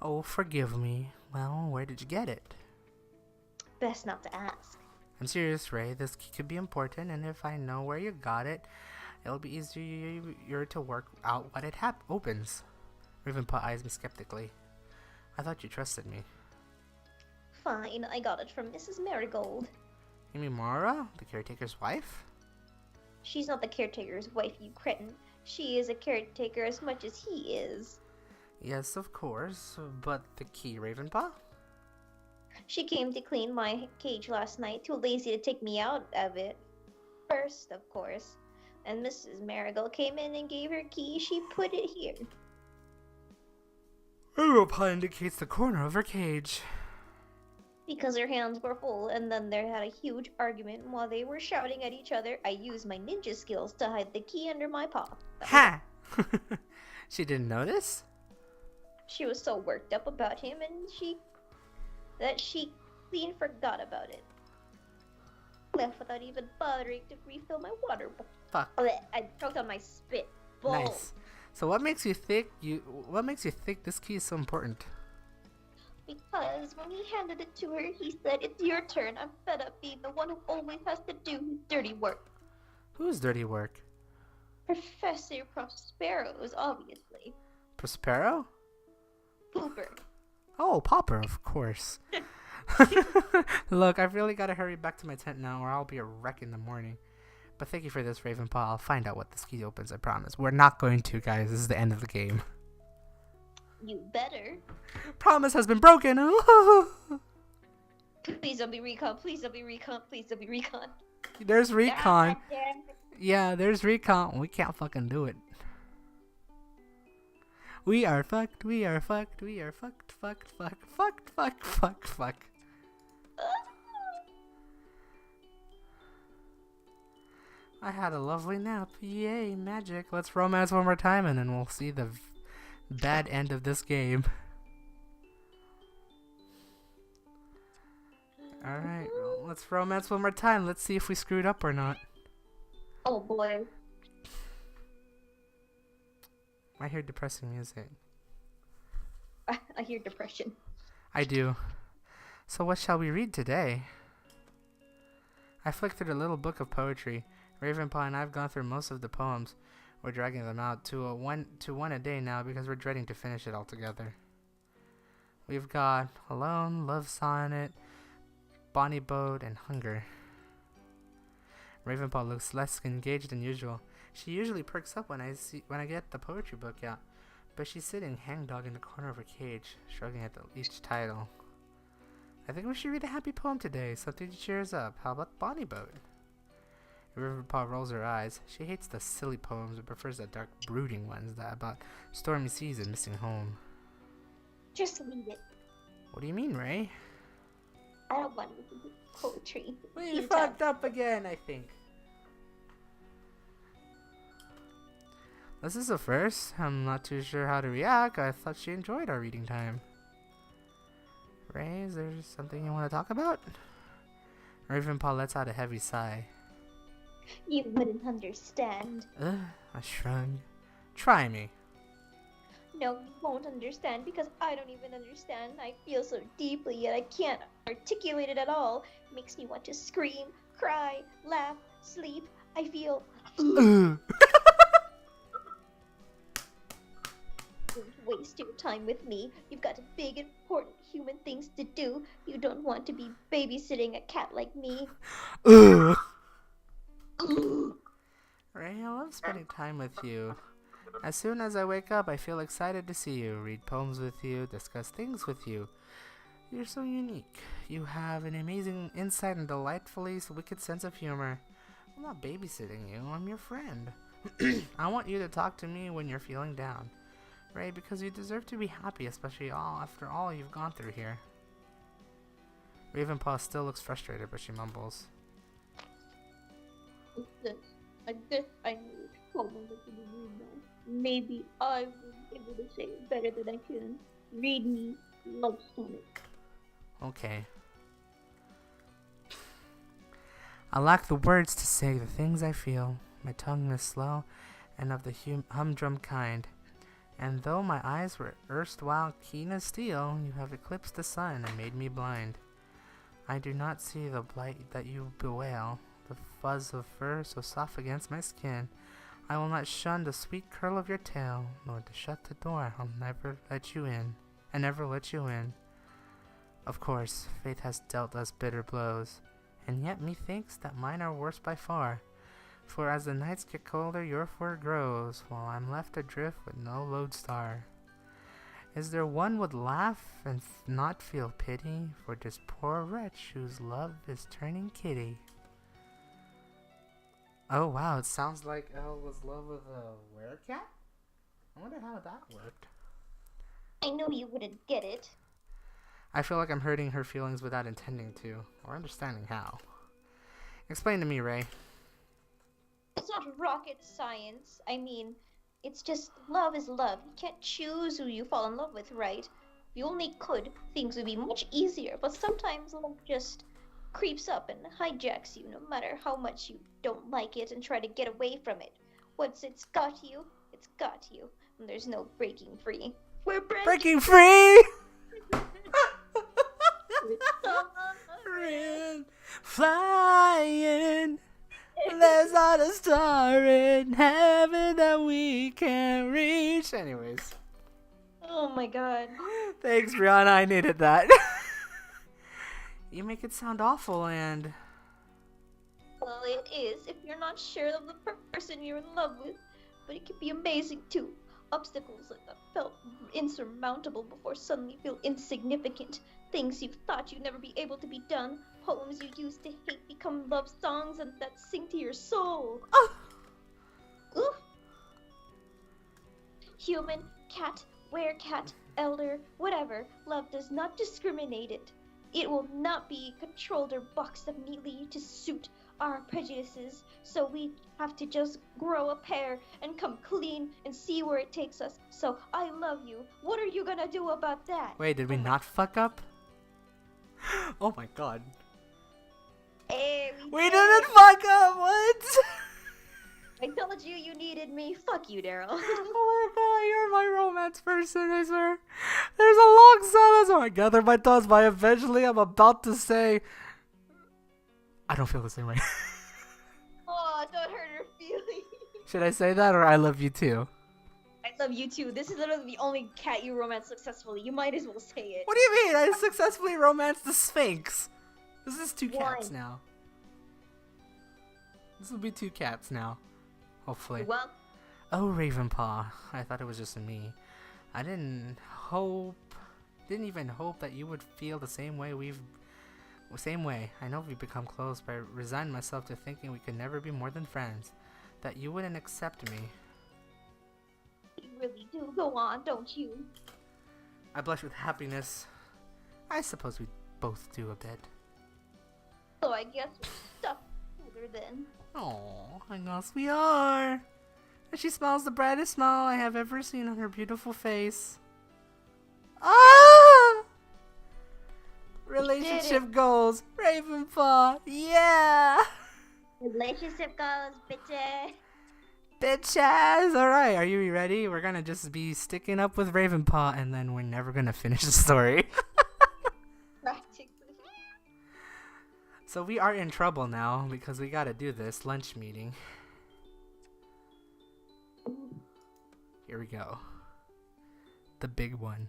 A: Oh, forgive me. Well, where did you get it?
B: Best not to ask.
A: I'm serious, Ray. This key could be important, and if I know where you got it, it'll be easier to work out what it opens. Ravenpaw eyes me skeptically. I thought you trusted me.
B: Fine, I got it from Mrs. Marigold.
A: You mean Mara, the caretaker's wife?
B: She's not the caretaker's wife, you cretin. She is a caretaker as much as he is.
A: Yes, of course, but the key, Ravenpaw?
B: She came to clean my cage last night, too lazy to take me out of it. First, of course. And Mrs. Marigold came in and gave her key. She put it here.
A: Ravenpaw indicates the corner of her cage.
B: Because her hands were full, and then they had a huge argument. While they were shouting at each other, I used my ninja skills to hide the key under my paw.
A: Ha! She didn't notice?
B: She was so worked up about him, and she clean forgot about it. Left without even bothering to refill my water bowl.
A: Fuck.
B: I choked on my spit. Bowl.
A: Nice. So what makes you think this key is so important?
B: Because when he handed it to her, he said, "It's your turn. I'm fed up being the one who always has to do his dirty work."
A: Whose dirty work?
B: Professor Prospero's, obviously.
A: Prospero?
B: Pooper.
A: Oh, Popper, of course. Look, I've really got to hurry back to my tent now, or I'll be a wreck in the morning. But thank you for this, Ravenpaw. I'll find out what this key opens, I promise. We're not going to, guys. This is the end of the game.
B: You better.
A: Promise has been broken.
B: Please don't be recon. Please don't be recon. Please don't be recon.
A: There's recon.
B: God damn it.
A: Yeah, there's recon. We can't fucking do it. We are fucked. We are fucked. We are fucked. Fucked. Fucked. Fucked. Fucked. Fucked. Fucked. I had a lovely nap. Yay, magic. Let's romance one more time and then we'll see the bad end of this game. Alright, well, let's romance one more time. Let's see if we screwed up or not.
B: Oh boy.
A: I hear depressing music.
B: I hear depression.
A: I do. So what shall we read today? I flicked through the little book of poetry. Ravenpaw and I have gone through most of the poems. We're dragging them out to one a day now because we're dreading to finish it all together. We've got Alone, Love Sonnet, Bonnie Boat, and Hunger. Ravenpaw looks less engaged than usual. She usually perks up when I get the poetry book out, but she's sitting hangdog in the corner of her cage, shrugging at each title. I think we should read a happy poem today, something to cheer us up. How about Bonnie Boat? Ravenpaw rolls her eyes. She hates the silly poems and prefers the dark, brooding ones that about stormy seas and missing home.
B: Just read it.
A: What do you mean, Ray?
B: I don't want to read poetry.
A: We fucked up again, I think. This is a first. I'm not too sure how to react. I thought she enjoyed our reading time. Ray, is there something you want to talk about? Ravenpaw lets out a heavy sigh.
B: You wouldn't understand.
A: I shrug. Try me.
B: No, you won't understand because I don't even understand. I feel so deeply, yet I can't articulate it at all. It makes me want to scream, cry, laugh, sleep. I feel... Don't waste your time with me. You've got big, important human things to do. You don't want to be babysitting a cat like me.
A: Ray, I love spending time with you. As soon as I wake up, I feel excited to see you, read poems with you, discuss things with you. You're so unique. You have an amazing insight and delightfully wicked sense of humor. I'm not babysitting you, I'm your friend. I want you to talk to me when you're feeling down. Ray, because you deserve to be happy, especially after all you've gone through here. Ravenpaw still looks frustrated, but she mumbles.
B: I guess I know someone that can read now. Maybe I will be able to say it better than I can. Read me love sonnet.
A: Okay. I lack the words to say the things I feel. My tongue is slow and of the humdrum kind. And though my eyes were erstwhile keen as steel, you have eclipsed the sun and made me blind. I do not see the blight that you bewail, the fuzz of fur so soft against my skin. I will not shun the sweet curl of your tail, nor to shut the door. I'll never let you in. I never let you in. Of course, fate has dealt us bitter blows, and yet methinks that mine are worse by far. For as the nights get colder, your fur grows, while I'm left adrift with no lodestar. Is there one would laugh and not feel pity for this poor wretch whose love is turning kitty? Oh wow, it sounds like Elle was in love with a werecat? I wonder how that worked.
B: I knew you wouldn't get it.
A: I feel like I'm hurting her feelings without intending to, or understanding how. Explain to me, Ray.
B: It's not rocket science. I mean, it's just love is love. You can't choose who you fall in love with, right? If you only could, things would be much easier. But sometimes love just creeps up and hijacks you, no matter how much you don't like it and try to get away from it. Once it's got you, and there's no breaking free. We're
A: breaking free! Flying. There's not a star in heaven that we can reach. Anyways.
B: Oh my god.
A: Thanks, Brianna. I needed that. You make it sound awful and...
B: Well, it is if you're not sure of the person you're in love with. But it can be amazing too. Obstacles that felt insurmountable before suddenly feel insignificant. Things you thought you'd never be able to be done. Poems you used to hate become love songs and that sing to your soul.
A: Oh.
B: Ooh. Human, cat, werecat, elder, whatever. Love does not discriminate it. It will not be controlled or boxed up neatly to suit our prejudices, so we have to just grow a pair and come clean and see where it takes us. So I love you. What are you gonna do about that?
A: Wait, did we not fuck up? Oh my god.
B: Hey,
A: we didn't fuck up, what?
B: I told you you needed me. Fuck you, Daryl.
A: Oh my god, you're my romance person, I swear. There's a long silence where I gather my thoughts, but eventually I'm about to say... I don't feel the same way.
B: Oh, don't hurt her feelings.
A: Should I say that or I love you too?
B: I love you too. This is literally the only cat you romance successfully. You might as well say it.
A: What do you mean? I successfully romanced the Sphinx. This is 2 cats now. This will be 2 cats now. Hopefully.
B: Well.
A: Oh, Raisin Pie. I thought it was just me. I didn't even hope that you would feel the same way I know we've become close, but I resigned myself to thinking we could never be more than friends. That you wouldn't accept me.
B: You really do. Go on, don't you?
A: I blush with happiness. I suppose we both do a bit.
B: So I guess we're stuck together then.
A: Oh, I guess we are. And she smiles the brightest smile I have ever seen on her beautiful face. Ah! Relationship goals. Raisin Pie. Yeah!
B: Relationship goals, bitches.
A: Bitches! Alright, are you ready? We're gonna just be sticking up with Raisin Pie and then we're never gonna finish the story.
B: Practically.
A: So we are in trouble now because we gotta do this lunch meeting. Here we go. The big one.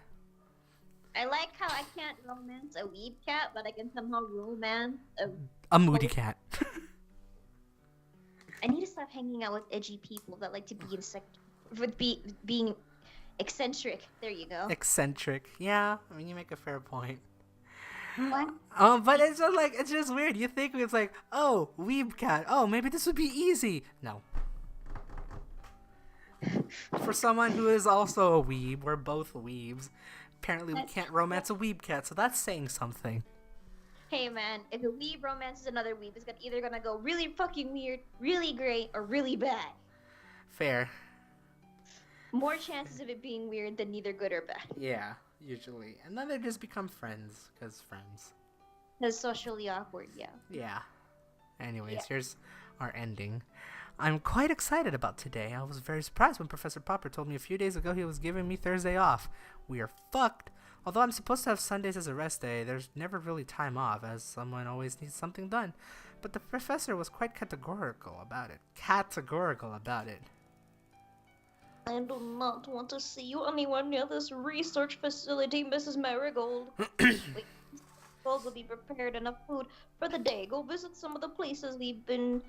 B: I like how I can't romance a weeb cat, but I can somehow romance
A: a moody cat.
B: I need to stop hanging out with edgy people that like to be being eccentric. There you go.
A: Eccentric. Yeah, I mean you make a fair point.
B: What?
A: But it's just like it's just weird. You think it's like, oh, weeb cat. Oh, maybe this would be easy. No. For someone who is also a weeb, we're both weebs. Apparently we can't romance a weeb cat, so that's saying something.
B: Hey man, if a weeb romances another weeb, it's either gonna go really fucking weird, really great, or really bad.
A: Fair.
B: More chances of it being weird than neither good or bad.
A: Yeah, usually. And then they just become friends, because friends.
B: That's socially awkward, yeah.
A: Yeah. Anyways,
B: Yeah.
A: here's our ending. I'm quite excited about today. I was very surprised when Professor Popper told me a few days ago he was giving me Thursday off. We are fucked. Although I'm supposed to have Sundays as a rest day, there's never really time off, as someone always needs something done. But the professor was quite categorical about it.
B: I do not want to see you anywhere near this research facility, Mrs. Marigold. Wait, Marigold will be prepared enough food for the day. Go visit some of the places we've been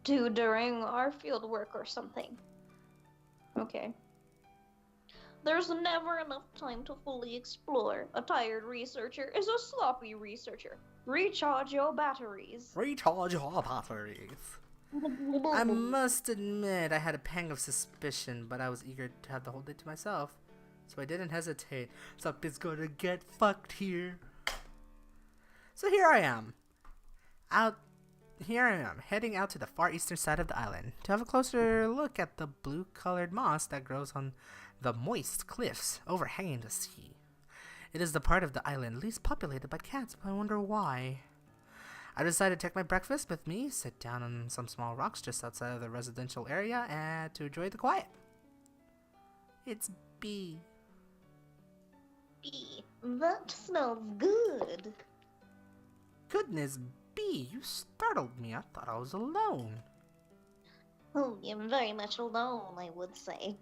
B: to during our field work or something. Okay. There's never enough time to fully explore. A tired researcher is a sloppy researcher. Recharge your batteries.
A: I must admit, I had a pang of suspicion, but I was eager to have the whole day to myself. So I didn't hesitate. Something's gonna get fucked here. So here I am, heading out to the far eastern side of the island to have a closer look at the blue-colored moss that grows on the moist cliffs overhanging the sea. It is the part of the island least populated by cats, but I wonder why. I decided to take my breakfast with me, sit down on some small rocks just outside of the residential area, and to enjoy the quiet. It's B.
B: B. That smells good.
A: Goodness, B, you startled me. I thought I was alone.
B: Oh, you're very much alone, I would say.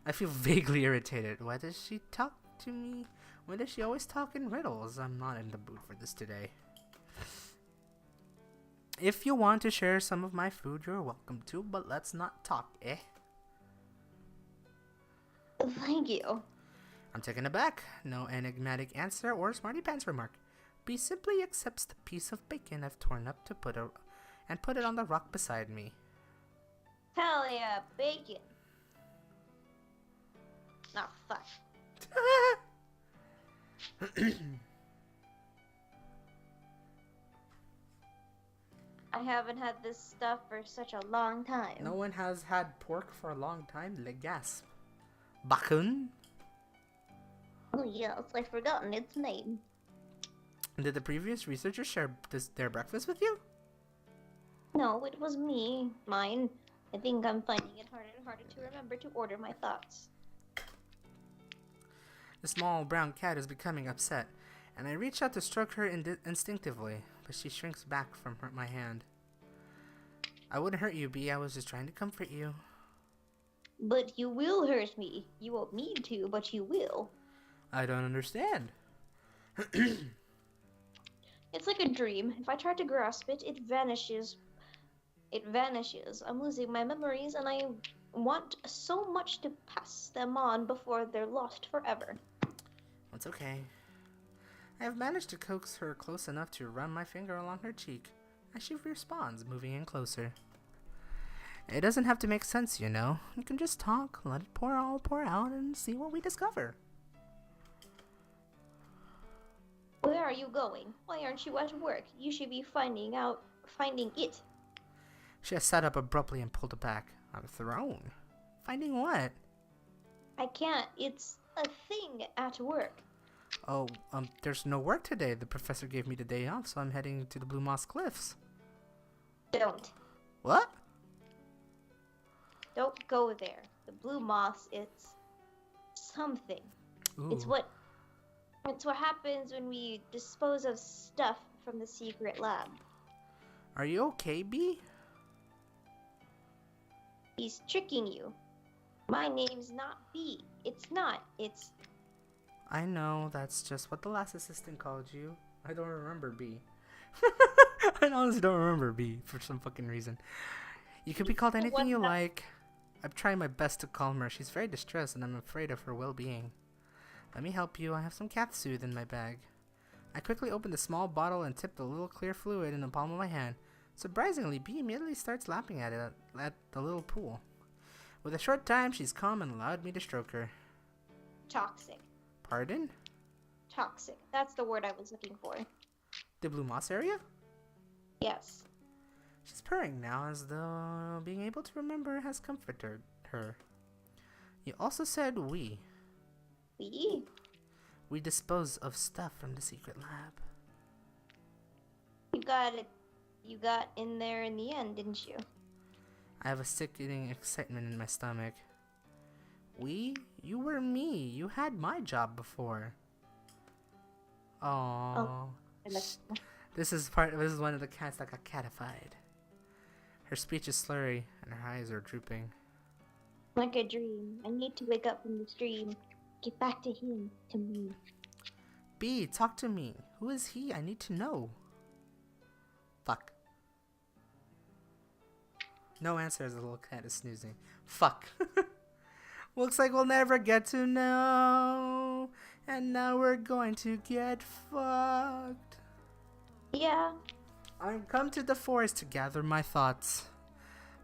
A: I feel vaguely irritated. Why does she talk to me? Why does she always talk in riddles? I'm not in the mood for this today. If you want to share some of my food, you're welcome to, but let's not talk, eh?
B: Thank you.
A: I'm taken aback. No enigmatic answer or smarty pants remark. B simply accepts the piece of bacon I've torn up to put it on the rock beside me.
B: Hell yeah, bacon. Not fuck. I haven't had this stuff for such a long time.
A: No one has had pork for a long time. Le gasp. Bacon?
B: Oh yes, I've forgotten its name.
A: Did the previous researchers share their breakfast with you?
B: No, it was me. Mine. I think I'm finding it harder and harder to remember to order my thoughts.
A: The small brown cat is becoming upset, and I reach out to stroke her instinctively, but she shrinks back from my hand. I wouldn't hurt you, B. I was just trying to comfort you.
B: But you will hurt me. You won't mean to, but you will.
A: I don't understand.
B: It's like a dream. If I try to grasp it, it vanishes. It vanishes. I'm losing my memories, and I want so much to pass them on before they're lost forever.
A: It's okay. I have managed to coax her close enough to run my finger along her cheek, as she responds, moving in closer. It doesn't have to make sense, you know. You can just talk, let it pour out, and see what we discover.
B: Where are you going? Why aren't you at work? You should be finding it.
A: She has sat up abruptly and pulled it back. I'm thrown. Finding what?
B: I can't. It's a thing at work.
A: Oh, there's no work today. The professor gave me the day off, so I'm heading to the Blue Moss Cliffs.
B: Don't.
A: What?
B: Don't go there. The blue moss, it's something.
A: Ooh.
B: It's what happens when we dispose of stuff from the secret lab.
A: Are you okay, B?
B: He's tricking you. My name's not B. It's not. It's...
A: I know, that's just what the last assistant called you. I don't remember B. I honestly don't remember B for some fucking reason. You can be called anything you like. I'm trying my best to calm her. She's very distressed and I'm afraid of her well-being. Let me help you. I have some cat soothe in my bag. I quickly opened a small bottle and tipped a little clear fluid in the palm of my hand. Surprisingly, B immediately starts lapping at it at the little pool. With a short time, she's calm and allowed me to stroke her.
B: Toxic.
A: Pardon?
B: Toxic. That's the word I was looking for.
A: The Blue Moss area?
B: Yes.
A: She's purring now as though being able to remember has comforted her. You also said we.
B: We?
A: We dispose of stuff from the secret lab.
B: You got it. You got in there in the end, didn't you?
A: I have a sickening excitement in my stomach. We? You were me. You had my job before. Aww.
B: Oh.
A: This is one of the cats that got catified. Her speech is slurry and her eyes are drooping.
B: Like a dream. I need to wake up from this dream. Get back to him, to me.
A: B, talk to me. Who is he? I need to know. Fuck. No answer as the little cat is snoozing. Fuck. Looks like we'll never get to know. And now we're going to get fucked.
B: Yeah.
A: I've come to the forest to gather my thoughts.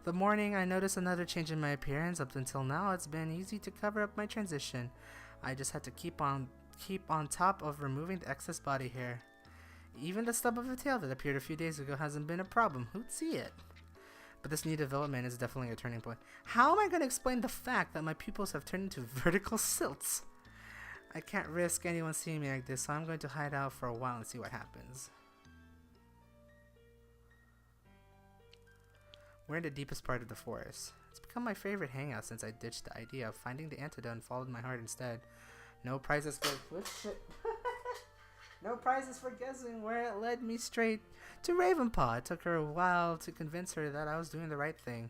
A: The morning I noticed another change in my appearance. Up until now, it's been easy to cover up my transition. I just had to keep on top of removing the excess body hair. Even the stub of a tail that appeared a few days ago hasn't been a problem. Who'd see it? But this new development is definitely a turning point. How am I going to explain the fact that my pupils have turned into vertical silts? I can't risk anyone seeing me like this, so I'm going to hide out for a while and see what happens. We're in the deepest part of the forest. It's become my favorite hangout since I ditched the idea of finding the antidote and followed my heart instead. No prizes for no prizes for guessing where it led me straight to Raisin Pie. It took her a while to convince her that I was doing the right thing.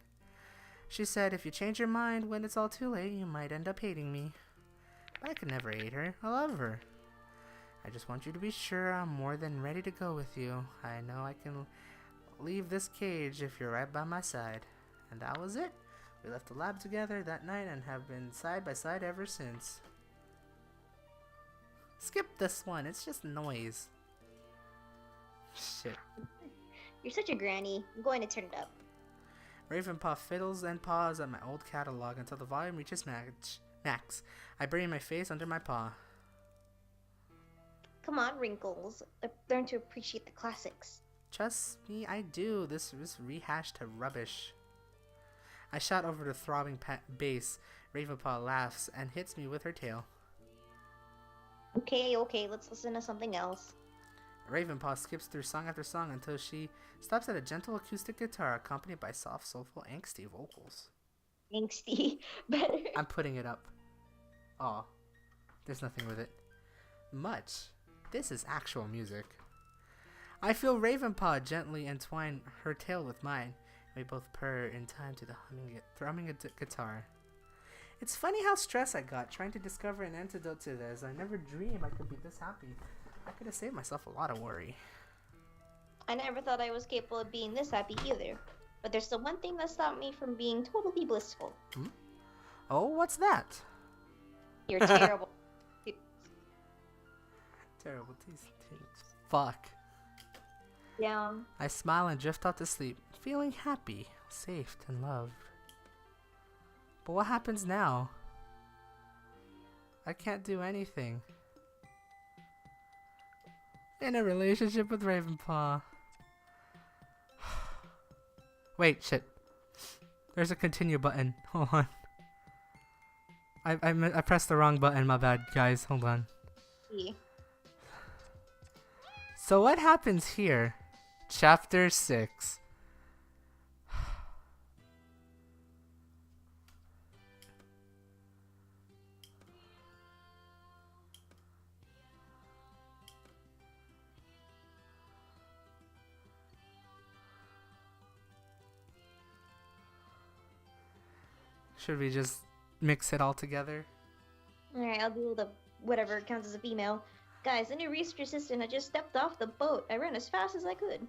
A: She said, if you change your mind when it's all too late, you might end up hating me. But I could never hate her. I love her. I just want you to be sure I'm more than ready to go with you. I know I can leave this cage if you're right by my side. And that was it. We left the lab together that night and have been side by side ever since. Skip this one, it's just noise. Shit.
B: You're such a granny. I'm going to turn it up.
A: Raisin Pie fiddles and paws at my old catalog until the volume reaches max. I bury my face under my paw.
B: Come on, Wrinkles. Learn to appreciate the classics.
A: Trust me, I do. This is rehashed to rubbish. I shout over the throbbing bass. Raisin Pie laughs and hits me with her tail.
B: Okay, let's listen to something else.
A: Raisin Pie skips through song after song until she stops at a gentle acoustic guitar accompanied by soft, soulful, angsty vocals.
B: Angsty? Better.
A: I'm putting it up. Aw. There's nothing with it. Much. This is actual music. I feel Raisin Pie gently entwine her tail with mine. We both purr in time to the thrumming guitar. It's funny how stressed I got trying to discover an antidote to this. I never dreamed I could be this happy. I could have saved myself a lot of worry.
B: I never thought I was capable of being this happy either. But there's the one thing that stopped me from being totally blissful.
A: Hmm? Oh, what's that?
B: You're terrible.
A: Terrible taste. Fuck.
B: Yeah.
A: I smile and drift off to sleep, feeling happy, safe, and loved. But what happens now? I can't do anything. In a relationship with Raisin Pie. Wait, shit. There's a continue button. Hold on. I pressed the wrong button, my bad, guys. Hold on.
B: Yeah.
A: So what happens here? Chapter 6. Should we just mix it all together?
B: Alright, I'll do the whatever counts as a female. Guys, the new research assistant had just stepped off the boat. I ran as fast as I could.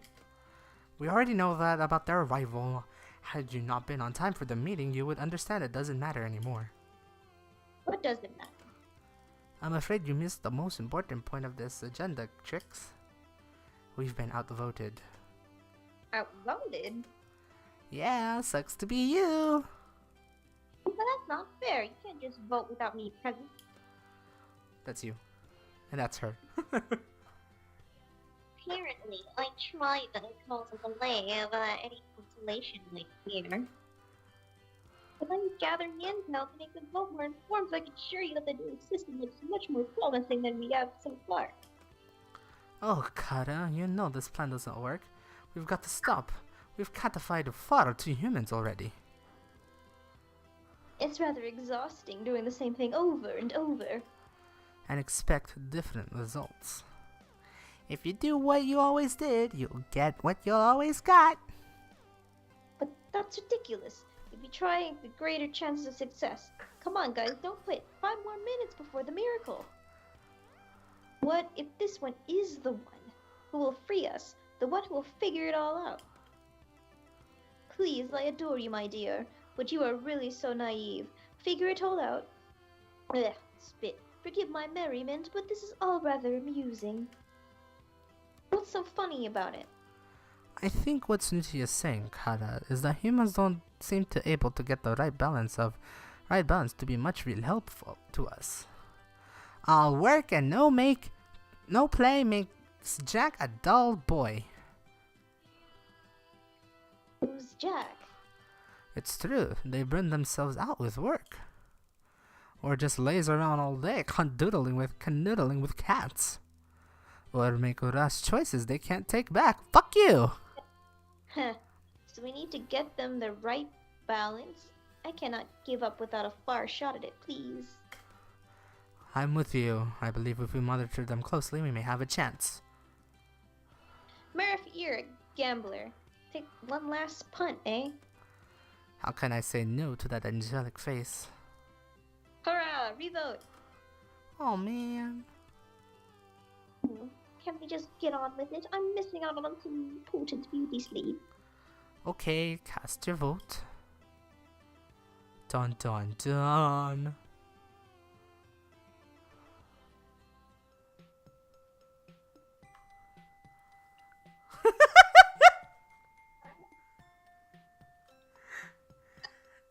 A: We already know that about their arrival. Had you not been on time for the meeting, you would understand it doesn't matter anymore.
B: What does it matter?
A: I'm afraid you missed the most important point of this agenda, Trix. We've been outvoted.
B: Outvoted?
A: Yeah, sucks to be you.
B: But that's not fair. You can't just vote without me present.
A: That's you. And that's her.
B: Apparently, I tried that cause a delay of any consolation like here. But I'm gathering intel to make the vote more informed so I can assure you that the new system looks much more promising than we have so far.
A: Oh, Kara, you know this plan doesn't work. We've got to stop. We've catified far too humans already.
B: It's rather exhausting doing the same thing over and over.
A: And expect different results. If you do what you always did, you'll get what you always got.
B: But that's ridiculous. You'll be trying with greater chances of success. Come on, guys, don't quit. 5 more minutes before the miracle. What if this one is the one who will free us, the one who will figure it all out? Please, I adore you, my dear, but you are really so naive. Figure it all out. Ugh, spit. Forgive my merriment, but this is all rather amusing. What's so funny about it?
A: I think what Snooty is saying, Kara, is that humans don't seem to able to get the right balance to be much real helpful to us. All work and no play makes Jack a dull boy.
B: Who's Jack?
A: It's true, they burn themselves out with work. Or just lays around all day canoodling with cats. Or make rash choices they can't take back. Fuck you!
B: Heh. So we need to get them the right balance. I cannot give up without a far shot at it, please.
A: I'm with you. I believe if we monitor them closely, we may have a chance.
B: Murph, you're a gambler. Take one last punt, eh?
A: How can I say no to that angelic face?
B: Hurrah! Revote!
A: Oh man.
B: Can't we just get on with it? I'm missing out on some important beauty sleep.
A: Okay, cast your vote. Dun dun dun.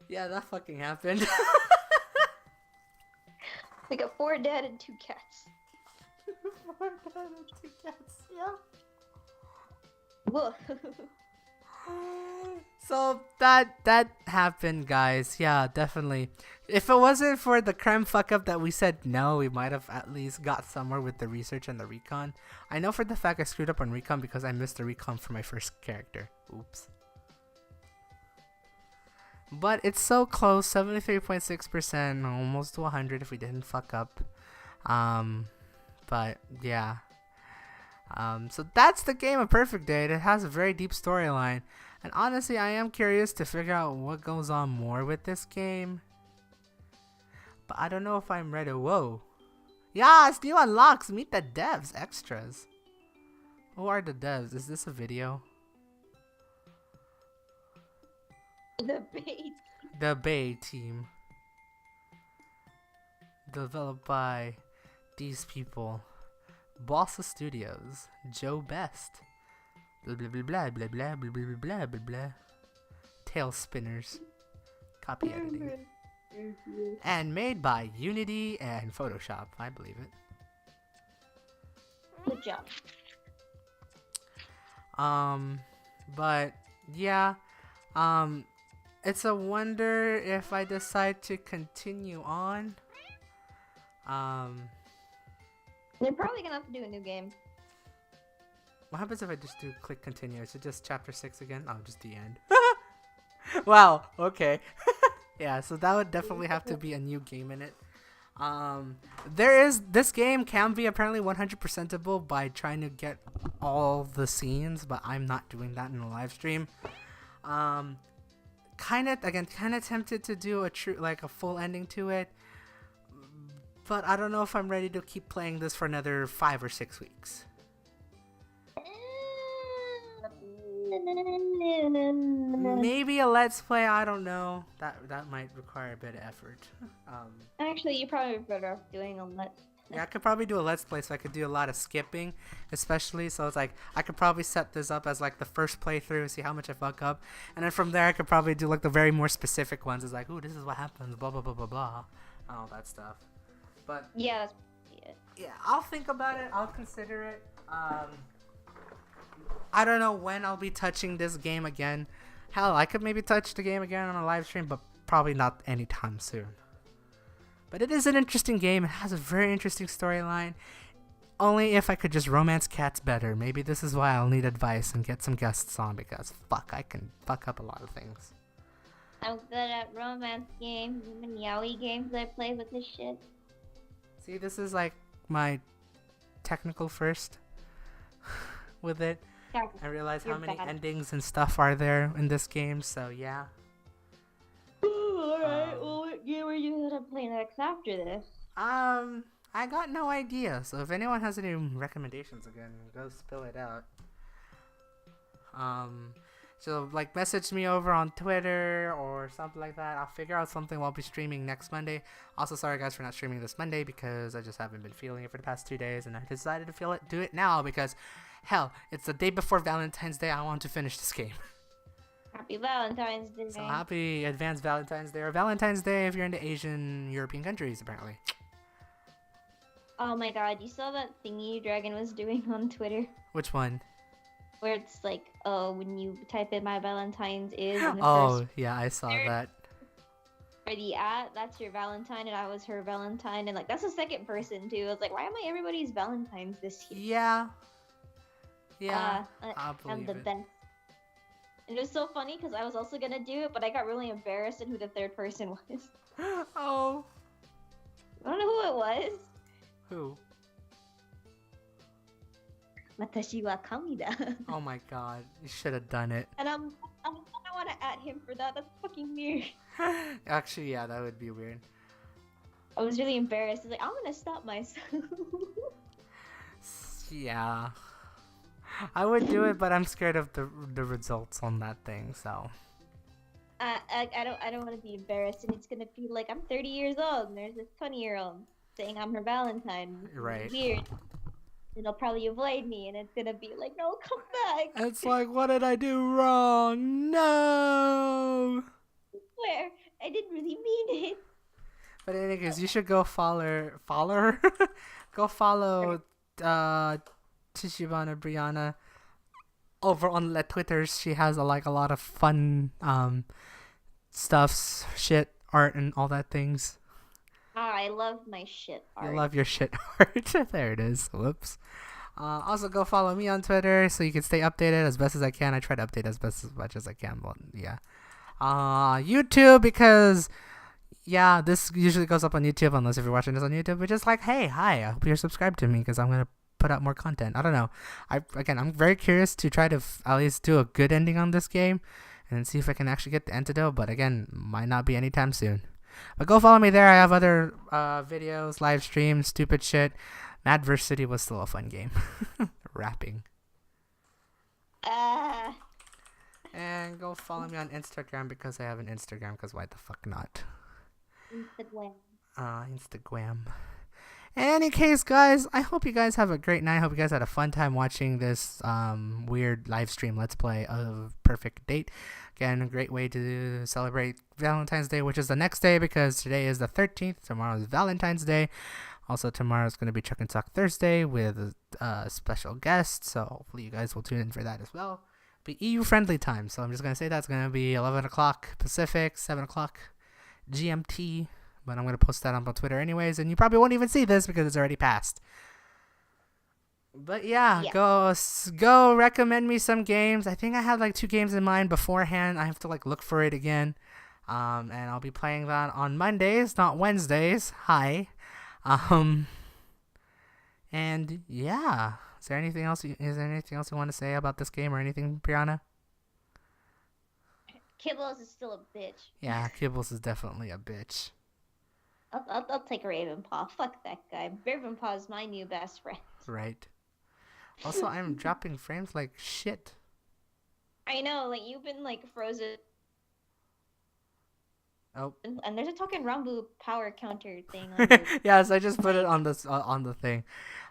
A: Yeah, that fucking happened.
B: We got 4 dead and 2 cats.
A: 4 dead and 2 cats, yeah.
B: Whoa.
A: So that happened, guys. Yeah, definitely. If it wasn't for the creme fuck up that we said no, we might have at least got somewhere with the research and the recon. I know for the fact I screwed up on recon because I missed the recon for my first character. Oops. But it's so close, 73.6%, almost to 100 if we didn't fuck up. But yeah. So that's the game of Purrfect Date. It has a very deep storyline. And honestly, I am curious to figure out what goes on more with this game. But I don't know if I'm ready. Whoa. Yes, new unlocks. Meet the devs. Extras. Who are the devs? Is this a video?
B: The bait.
A: The Bay team. Developed by these people. Bossa Studios. Joe Best. Blah blah blah blah blah blah blah blah blah blah blah. Tail spinners. Copy editing. And made by Unity and Photoshop. I believe it.
B: Good job.
A: But yeah. It's a wonder if I decide to continue on.
B: They're probably gonna have to do a new game.
A: What happens if I just do click continue? Is it just chapter 6 again? Oh, just the end. Wow, okay. Yeah, so that would definitely have to be a new game in it. This game can be apparently 100%able by trying to get all the scenes, but I'm not doing that in a live stream. Kind of tempted to do a full ending to it, but I don't know if I'm ready to keep playing this for another 5 or 6 weeks. Maybe a let's play. I don't know. That might require a bit of effort.
B: Actually, you're probably better off doing a let's.
A: Yeah, I could probably do a let's play, so I could do a lot of skipping, especially. So it's like I could probably set this up as like the first playthrough, see how much I fuck up, and then from there I could probably do like the very more specific ones. It's like, ooh, this is what happens, blah blah blah blah blah, and all that stuff. But
B: yeah,
A: yeah, I'll think about it. I'll consider it. I don't know when I'll be touching this game again. Hell, I could maybe touch the game again on a live stream, but probably not anytime soon. But it is an interesting game. It has a very interesting storyline. Only if I could just romance cats better. Maybe this is why I'll need advice and get some guests on, because fuck, I can fuck up a lot of things.
B: I'm good at romance games and yaoi games I play with this shit.
A: See, this is like my technical first with it. I realize how many endings and stuff are there in this game, so yeah.
B: Alright, well, what game are you gonna play next after this?
A: I got no idea, so if anyone has any recommendations again, go spill it out. So like message me over on Twitter or something like that. I'll figure out something while I'll be streaming next Monday. Also, sorry guys for not streaming this Monday because I just haven't been feeling it for the past 2 days, and I decided to do it now because, hell, it's the day before Valentine's Day. I want to finish this game.
B: Happy Valentine's Day.
A: So happy advanced Valentine's Day, or Valentine's Day if you're into Asian European countries, apparently.
B: Oh my god, you saw that thingy Dragon was doing on Twitter?
A: Which one?
B: Where it's like, oh, when you type in my Valentine's is in the
A: oh, yeah, I saw that.
B: Or the that's your Valentine, and I was her Valentine, and like, that's the second person too. I was like, why am I everybody's Valentine's this year?
A: Yeah. Yeah,
B: I'm the best. And it was so funny because I was also gonna do it, but I got really embarrassed in who the third person was.
A: Oh.
B: I don't know who it was.
A: Who?
B: Watashi wa Kamida.
A: Oh my god, you should have done it.
B: And I want to add him for that. That's fucking weird.
A: Actually, yeah, that would be weird.
B: I was really embarrassed. I was like, I'm gonna stop myself.
A: Yeah. I would do it, but I'm scared of the results on that thing, so.
B: I don't want to be embarrassed, and it's gonna feel like I'm 30 years old, and there's this 20-year-old saying I'm her Valentine.
A: Right.
B: Weird. And they'll probably avoid me, and it's gonna be like, no, come back.
A: It's like, what did I do wrong? No.
B: I swear, I didn't really mean it.
A: But in any case, you should go follow her. Go follow TisyuBana Brianna over on the Twitters. She has a lot of fun stuffs, shit, art, and all that things.
B: I love my shit art.
A: You love your shit art. There it is. Whoops. Also, go follow me on Twitter so you can stay updated as best as I can. I try to update as much as I can. Well, yeah. YouTube, because yeah, this usually goes up on YouTube unless if you're watching this on YouTube. But just like, hey, hi, I hope you're subscribed to me because I'm gonna put out more content. I don't know. I'm very curious to try to at least do a good ending on this game and see if I can actually get the antidote. But again, might not be anytime soon. But go follow me there. I have other videos, live streams, stupid shit. Madverse City was still a fun game. Rapping. And go follow me on Instagram because I have an Instagram, because why the fuck not? Instagram. In any case, guys, I hope you guys have a great night. I hope you guys had a fun time watching this weird live stream let's play of Purrfect Date. Again, a great way to celebrate Valentine's Day, which is the next day because today is the 13th. Tomorrow is Valentine's Day. Also, tomorrow is going to be Chuck and Talk Thursday with a special guest, so hopefully you guys will tune in for that as well. Be EU-friendly time, so I'm just going to say that's going to be 11 o'clock Pacific, 7 o'clock GMT. But I'm going to post that on Twitter anyways, and you probably won't even see this because it's already passed. But yeah, go recommend me some games. I think I had 2 games in mind beforehand. I have to look for it again. And I'll be playing that on Mondays, not Wednesdays. Hi. And yeah. Is there anything else you want to say about this game or anything, Brianna?
B: Kibbles is still a bitch.
A: Yeah, Kibbles is definitely a bitch.
B: I'll take Raisin Pie. Fuck that guy. Raisin Pie is my new best friend.
A: Right. Also, I'm dropping frames like shit.
B: I know, you've been frozen.
A: Oh.
B: And there's a token Rambu power counter thing.
A: Yes, I just put it on the thing.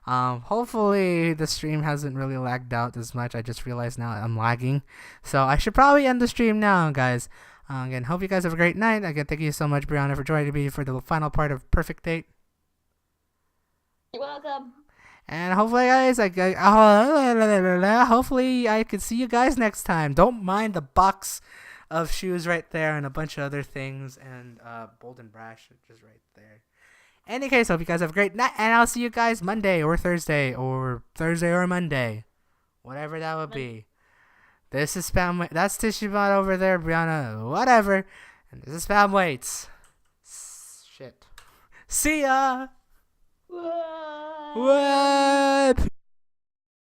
A: Hopefully the stream hasn't really lagged out as much. I just realized now I'm lagging, so I should probably end the stream now, guys. Again, hope you guys have a great night. Again, thank you so much, Brianna, for joining me for the final part of Purrfect Date.
B: You're welcome.
A: And hopefully, guys, hopefully I can see you guys next time. Don't mind the box of shoes right there and a bunch of other things and Bold and Brash just right there. Any case, hope you guys have a great night, and I'll see you guys Monday or Thursday or Monday, whatever that would be. This is Spam. That's TisyuBana over there, Brianna. Whatever. And this is Spam Waits. Shit. See ya. What?